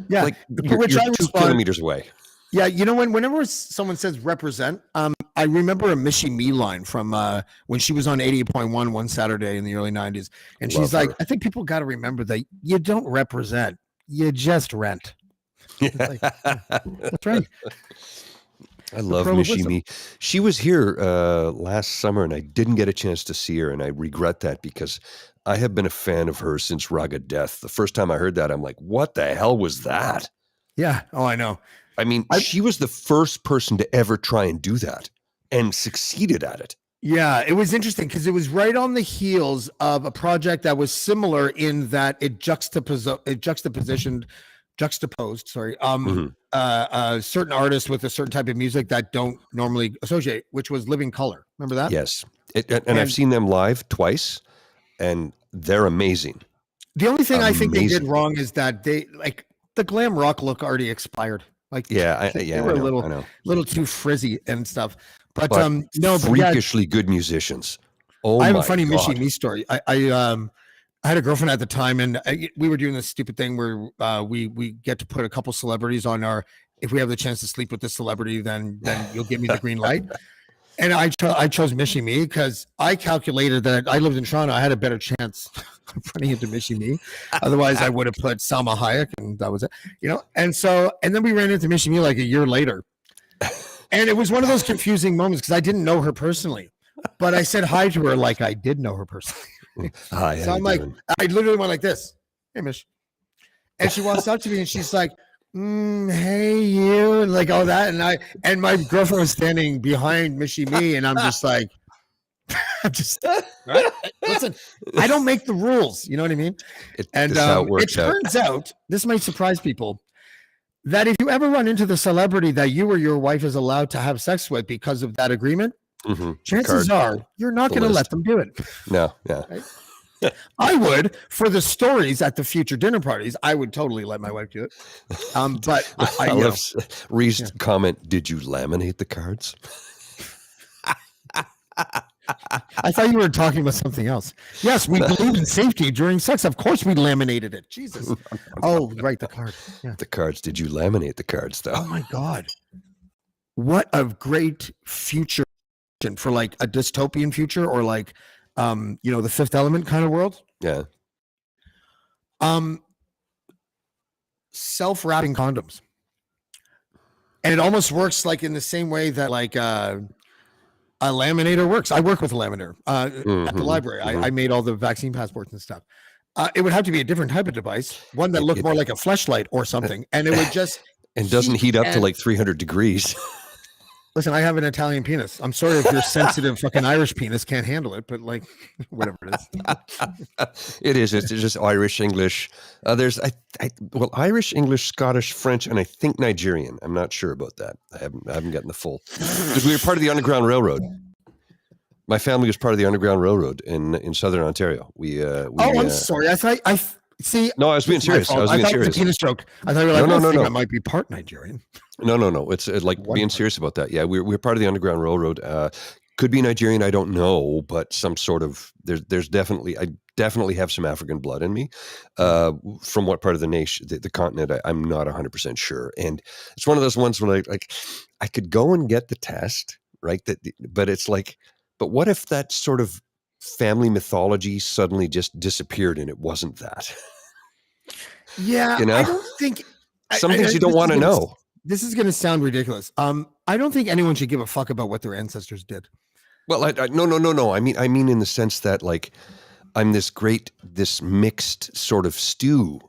Yeah. Like you're 2 kilometers away. Yeah. Whenever someone says represent, I remember a Missy Me line from when she was on 88.1 one Saturday in the early 90s. And she's like, I think people got to remember that you don't represent, you just rent. Yeah. That's right. I love Missy Me. She was here last summer and I didn't get a chance to see her. And I regret that because I have been a fan of hers since Raga Death. The first time I heard that, I'm like, what the hell was that? Yeah. Oh, I know. I mean, she was the first person to ever try and do that and succeeded at it. Yeah, it was interesting because it was right on the heels of a project that was similar in that it juxtaposed certain artists with a certain type of music that don't normally associate, which was Living Color. Remember that? Yes. And I've seen them live twice and they're amazing. The only thing I think they did wrong is that they like the glam rock look already expired. Like they were a little too frizzy and stuff. But freakishly good musicians. Oh, I have my a funny God. Missy Me story. I I had a girlfriend at the time, and we were doing this stupid thing where we get to put a couple celebrities on our. If we have the chance to sleep with this celebrity, then you'll give me the green light. And I chose Missy Me because I calculated that I lived in Toronto. I had a better chance of running into Missy Me. Otherwise, I would have put Salma Hayek, and that was it. And then we ran into Missy Me like a year later, and it was one of those confusing moments because I didn't know her personally, but I said hi to her like I did know her personally. Hi, So I'm like, I literally went like this, hey, Mish. And she walks up to me and she's like, hey, you, and like all that. And my girlfriend was standing behind Missy Me, and I'm just like, right? Listen, I don't make the rules. You know what I mean? And it turns out, this might surprise people, that if you ever run into the celebrity that you or your wife is allowed to have sex with because of that agreement, chances are you're not going to let them do it. No, yeah. Right? I would, for the stories at the future dinner parties, I would totally let my wife do it. But I know. Ree's comment, did you laminate the cards? I thought you were talking about something else. Yes, we believe in safety during sex. Of course we laminated it. Jesus. Oh, right, the card. Yeah. The cards. Did you laminate the cards, though? Oh, my God. What a great future for like a dystopian future or like, the Fifth Element kind of world. Yeah. Self-wrapping condoms. And it almost works like in the same way that like a laminator works. I work with a laminator at the library. I made all the vaccine passports and stuff. It would have to be a different type of device, one that looked more like a fleshlight or something. And it would just... and doesn't heat up to like 300 degrees. Listen, I have an Italian penis. I'm sorry if your sensitive fucking Irish penis can't handle it, but like, whatever it is. It is. It's just Irish, English. There's Irish, English, Scottish, French, and I think Nigerian. I'm not sure about that. I haven't gotten the full. Because we were part of the Underground Railroad. My family was part of the Underground Railroad in Southern Ontario. I'm sorry. I thought see. No, I was being serious. I was being serious. It was a penis joke. I thought you were like, no. I might be part Nigerian. No. It's like being serious about that. Yeah, we're part of the Underground Railroad. Could be Nigerian. I don't know, but some sort of there's definitely I definitely have some African blood in me. From what part of the nation, the continent, I'm not 100% sure. And it's one of those ones where I could go and get the test, right? But it's like, but what if that sort of family mythology suddenly just disappeared and it wasn't that? Yeah, I don't think some things you don't want to know. This is going to sound ridiculous. I don't think anyone should give a fuck about what their ancestors did. Well, no. I mean, in the sense that like I'm this mixed sort of stew,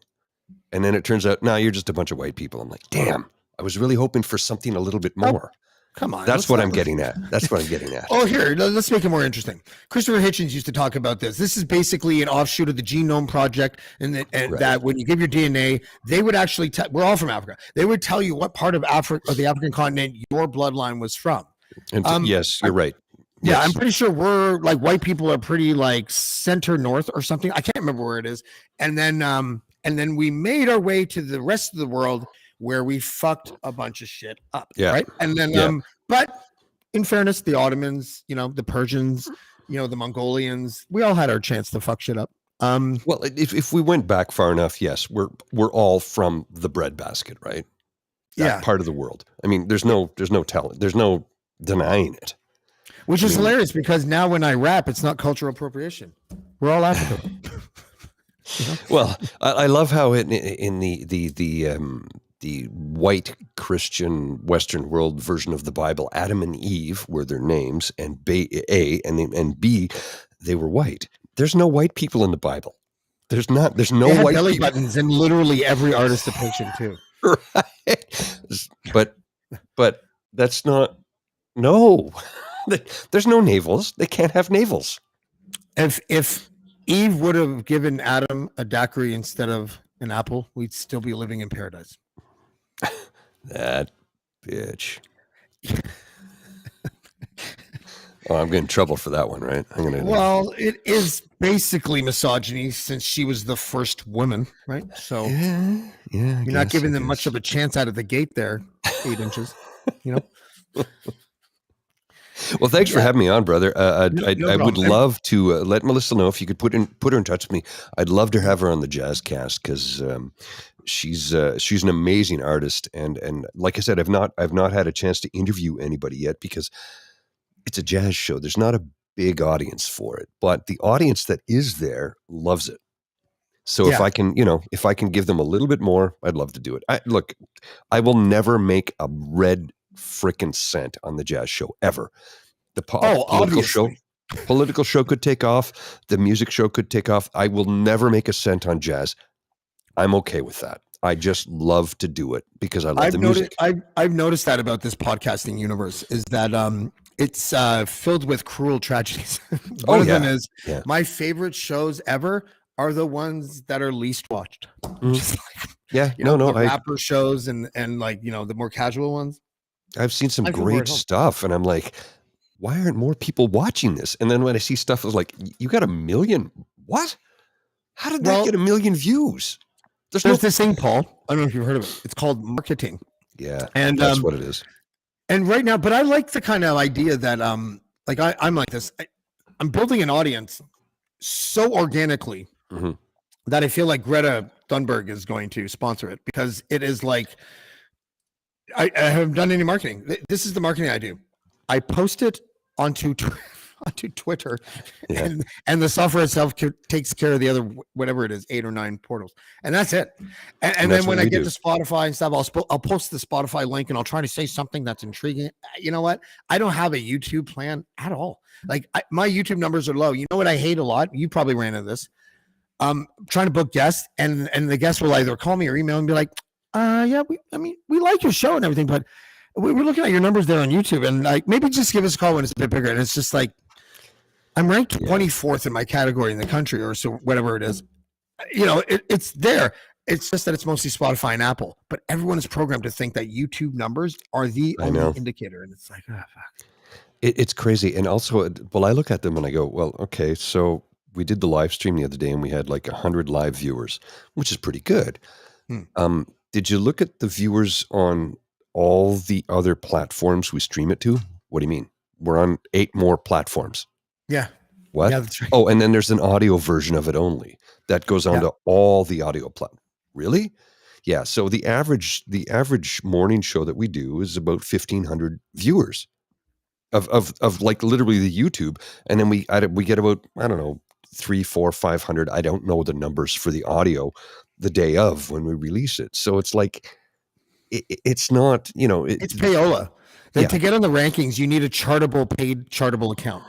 and then it turns out, no, you're just a bunch of white people. I'm like, damn, I was really hoping for something a little bit more. Come on. That's what I'm getting at. That's what I'm getting at. Oh, here, let's make it more interesting. Christopher Hitchens used to talk about this. This is basically an offshoot of the Genome Project, and that when you give your DNA, they would actually we're all from Africa. They would tell you what part of Africa or the African continent your bloodline was from. And yes, you're right. Yeah, Yes. I'm pretty sure we're like white people are pretty like center north or something. I can't remember where it is. And then we made our way to the rest of the world where we fucked a bunch of shit up. Yeah. Right. And then, but in fairness, the Ottomans, the Persians, the Mongolians, we all had our chance to fuck shit up. Well, if we went back far enough, yes, we're all from the breadbasket, right? That part of the world. I mean, there's no telling, there's no denying it. Which is hilarious because now when I rap, it's not cultural appropriation. We're all African. Well, I love how in the white Christian Western world version of the Bible, Adam and Eve were their names, and A and B, they were white. There's no white people in the Bible. There's no white belly people. buttons in literally every artist depiction too. Right. But that's not. No, there's no navels. They can't have navels. If Eve would have given Adam a daiquiri instead of an apple, we'd still be living in paradise. That bitch. Oh, I'm getting in trouble for that one, right? Well, it is basically misogyny since she was the first woman, right? So yeah, you're not giving them much of a chance out of the gate there, 8 inches, Well, thanks for having me on, brother. No I would problem. love to let Melissa know if you could put her in touch with me. I'd love to have her on the Jazzcast because she's an amazing artist, and like I said, I've not had a chance to interview anybody yet because it's a jazz show. There's not a big audience for it, but the audience that is there loves it. So if Yeah. if I can give them a little bit more, I'd love to do it. Look, I will never make a red frickin' cent on the jazz show ever. The Obviously. political show could take off. The music show could take off. I will never make a cent on jazz. I'm okay with that. I just love to do it because I love the music. I've noticed that about this podcasting universe is that it's filled with cruel tragedies. One of them is my favorite shows ever are the ones that are least watched. Just like, the rapper shows and like, the more casual ones. I've seen some great stuff and I'm like, why aren't more people watching this? And then when I see stuff, I was like, you got 1 million? What? How did that get 1 million views? There's this thing, Paul. I don't know if you've heard of it. It's called marketing. Yeah, and that's what it is. And right now, but I like the kind of idea that like I'm like this. I'm building an audience so organically that I feel like Greta Thunberg is going to sponsor it because it is like I haven't done any marketing. This is the marketing I do. I post it onto Twitter, and the software itself takes care of the other whatever it is, 8 or 9 portals, and that's it. And then when I get to Spotify and stuff, I'll post the Spotify link and I'll try to say something that's intriguing. You know what? I don't have a YouTube plan at all. Like my YouTube numbers are low. You know what I hate a lot? You probably ran into this. Trying to book guests, and the guests will either call me or email and be like, we like your show and everything, but we're looking at your numbers there on YouTube, and like maybe just give us a call when it's a bit bigger. And it's just like I'm ranked 24th in my category in the country, or so whatever it is. It's there. It's just that it's mostly Spotify and Apple, but everyone is programmed to think that YouTube numbers are the only indicator, and it's like, oh fuck. It's crazy. And also, I look at them and I go, well, okay, so we did the live stream the other day and we had like 100 live viewers, which is pretty good. Did you look at the viewers on all the other platforms we stream it to? What do you mean? We're on 8 more platforms. Yeah. What? Yeah, that's right. Oh, and then there's an audio version of it only that goes on to all the audio platforms. Really? Yeah. So the average morning show that we do is about 1,500 viewers of like literally the YouTube, and then we get about 300, 400, 500. I don't know the numbers for the audio the day of when we release it. So it's like it's not it's payola. To get on the rankings, you need a paid chartable account,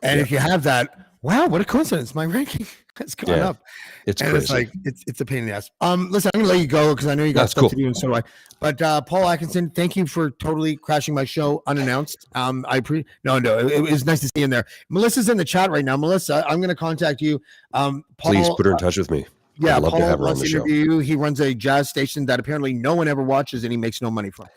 and if you have that, wow, what a coincidence! My ranking has gone up. It's and crazy. It's like it's a pain in the ass. Listen, I'm gonna let you go because I know you got stuff to do, and so do I. But Paul Atkinson, thank you for totally crashing my show unannounced. It was nice to see you in there. Melissa's in the chat right now. Melissa, I'm gonna contact you. Paul, please put her in touch with me. Yeah, I'd love Paul to have her on wants the to show. interview you. He runs a jazz station that apparently no one ever watches, and he makes no money from.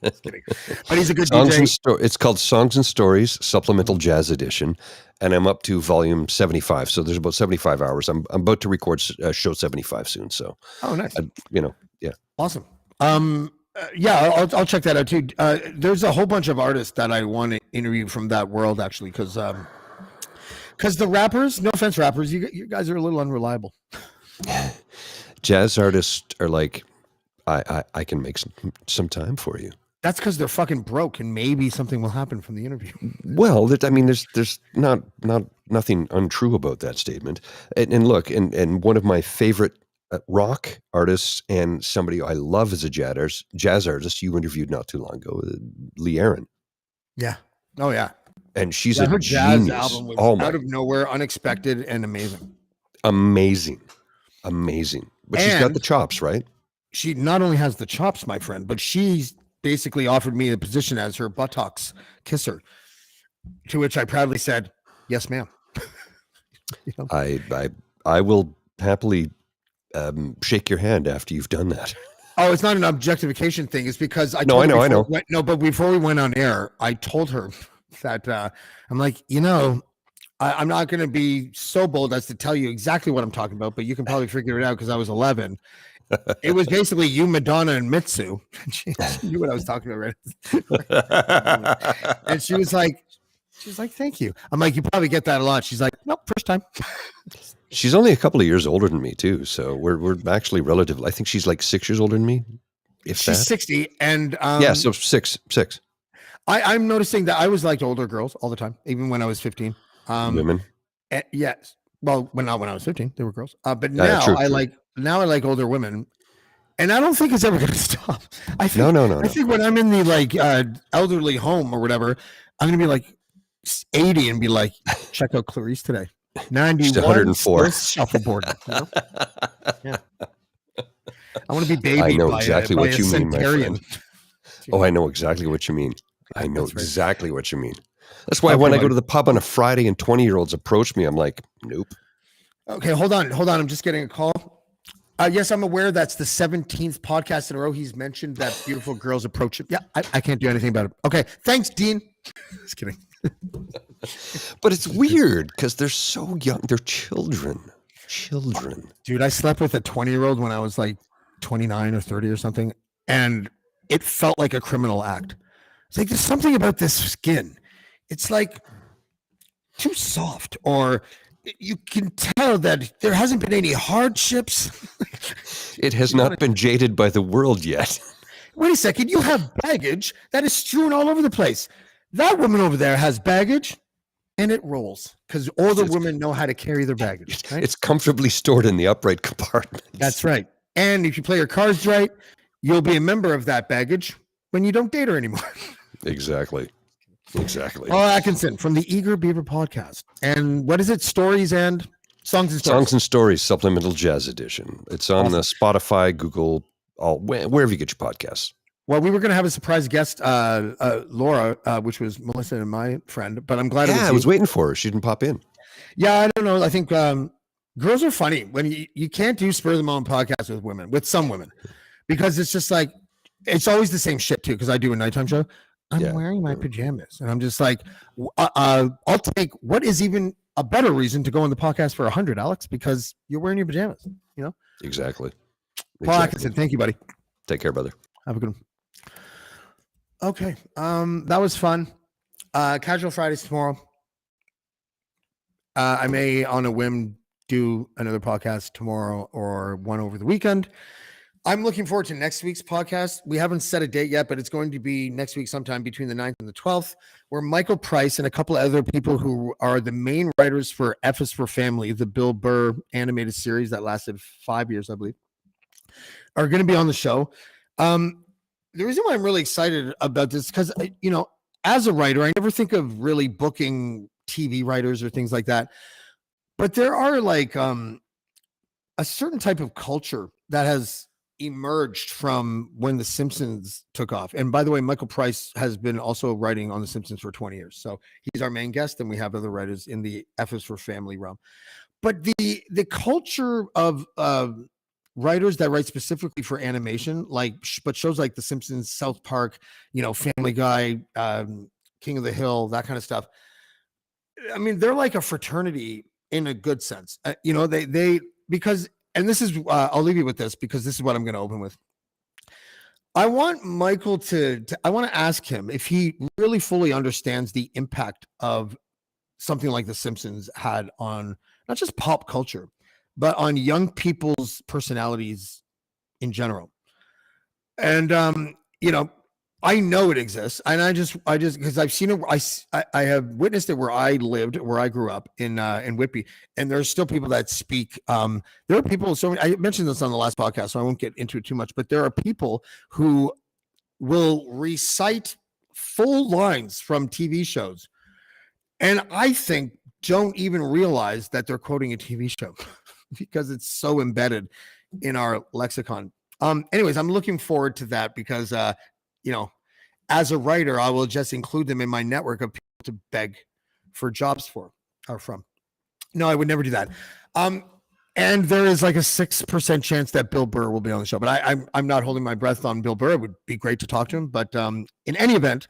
Just kidding. But he's a good DJ. It's called Songs and Stories Supplemental Jazz Edition, and I'm up to volume 75. So there's about 75 hours. I'm about to record show 75 soon. So nice. Awesome. I'll check that out too. There's a whole bunch of artists that I want to interview from that world actually, because the rappers, no offense, rappers, you guys are a little unreliable. Jazz artists are like, I can make some time for you. That's because they're fucking broke, and maybe something will happen from the interview. Well, there's nothing untrue about that statement. And look, and one of my favorite rock artists and somebody I love as a jazz artist you interviewed not too long ago, Lee Aaron. Yeah. Oh yeah. And she's her genius. Jazz album was out of nowhere, unexpected, and amazing. Amazing. But she's got the chops, right? She not only has the chops, my friend, but she's basically offered me a position as her buttocks kisser, to which I proudly said, "Yes, ma'am." I will happily shake your hand after you've done that. Oh, it's not an objectification thing. It's because I know. But before we went on air, I told her that I'm like, I'm not going to be so bold as to tell you exactly what I'm talking about, but you can probably figure it out because I was 11. It was basically you, Madonna, and Mitsu. She knew what I was talking about, right? And she was like, thank you. I'm like, you probably get that a lot. She's like, nope, first time. She's only a couple of years older than me too, so we're actually relative. I think she's like 6 years older than me. If She's that. 60, and Yeah, so six. I'm noticing that I was like older girls all the time, even when I was 15. Women. Yes. Well, not when I was 15, they were girls. But Yeah, now true. I like older women, and I don't think it's ever going to stop. I think, No. I think when I'm in the like elderly home or whatever, I'm going to be like 80 and be like, check out Clarice today. 91, 104. shuffleboard. You know? Yeah. I want to be babied I know by exactly by what a you mean, my centurion. friend. Oh, I know exactly what you mean. I know That's right. exactly what you mean. That's why Okay, when I go buddy. to the pub on a Friday and 20-year-olds approach me, I'm like, nope. Okay, hold on. I'm just getting a call. Yes, I'm aware that's the 17th podcast in a row he's mentioned that beautiful girls approach him. Yeah, I can't do anything about it. Okay, thanks, Dean. Just kidding. But it's weird because they're so young. They're children. Dude, I slept with a 20-year-old when I was like 29 or 30 or something, and it felt like a criminal act. It's like there's something about this skin. It's like too soft, or you can tell that there hasn't been any hardships. It has not been jaded by the world yet. Wait a second, you have baggage that is strewn all over the place. That woman over there has baggage, and it rolls because older women know how to carry their baggage. Right? It's comfortably stored in the upright compartment. That's right. And if you play your cards right, you'll be a member of that baggage when you don't date her anymore. Exactly. Paul Atkinson from the Eager Beaver podcast. And what is it? Stories and Songs and Stories. Songs and Stories Supplemental Jazz Edition. It's on the Spotify, Google, wherever you get your podcasts. Well, we were going to have a surprise guest, Laura, which was Melissa and my friend, but I'm glad I was waiting for her. She didn't pop in. Yeah, I don't know. I think girls are funny when you can't do spur of the moment podcasts with some women, because it's just like, it's always the same shit too. Because I do a nighttime show. I'm wearing my pajamas, and I'm just like, I'll take what is even a better reason to go on the podcast for 100, Alex, because you're wearing your pajamas. You know. Exactly. Paul Atkinson, thank you, buddy. Take care, brother. Have a good one. Okay, that was fun. Casual Fridays tomorrow. I may, on a whim, do another podcast tomorrow or one over the weekend. I'm looking forward to next week's podcast. We haven't set a date yet, but it's going to be next week sometime between the 9th and the 12th, where Michael Price and a couple of other people who are the main writers for F is for Family, the Bill Burr animated series that lasted 5 years, I believe, are going to be on the show. The reason why I'm really excited about this, because, as a writer, I never think of really booking TV writers or things like that. But there are like a certain type of culture that has emerged from when The Simpsons took off. And by the way, Michael Price has been also writing on The Simpsons for 20 years. So he's our main guest, and we have other writers in the F is for Family realm. But the culture of writers that write specifically for animation, but shows like The Simpsons, South Park, Family Guy, King of the Hill, that kind of stuff. I mean, they're like a fraternity in a good sense. Because, and this is, I'll leave you with this because this is what I'm going to open with. I want Michael I want to ask him if he really fully understands the impact of something like The Simpsons had on not just pop culture, but on young people's personalities in general. And, I know it exists, and I just because I've seen it. I have witnessed it where I lived, where I grew up in Whitby, and there's still people that speak. There are people. So I mentioned this on the last podcast, so I won't get into it too much. But there are people who will recite full lines from TV shows, and I think don't even realize that they're quoting a TV show because it's so embedded in our lexicon. Anyways, I'm looking forward to that because. As a writer, I will just include them in my network of people to beg for jobs from. No, I would never do that. And there is like a 6% chance that Bill Burr will be on the show, but I'm not holding my breath on Bill Burr. It would be great to talk to him. But in any event,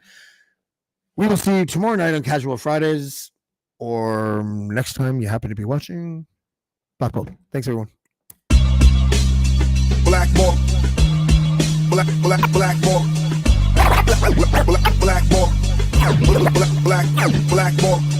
we will see you tomorrow night on Casual Fridays. or next time you happen to be watching Blackballed. Thanks, everyone. Blackballed. Blackballed. Blackballed. Blackballed.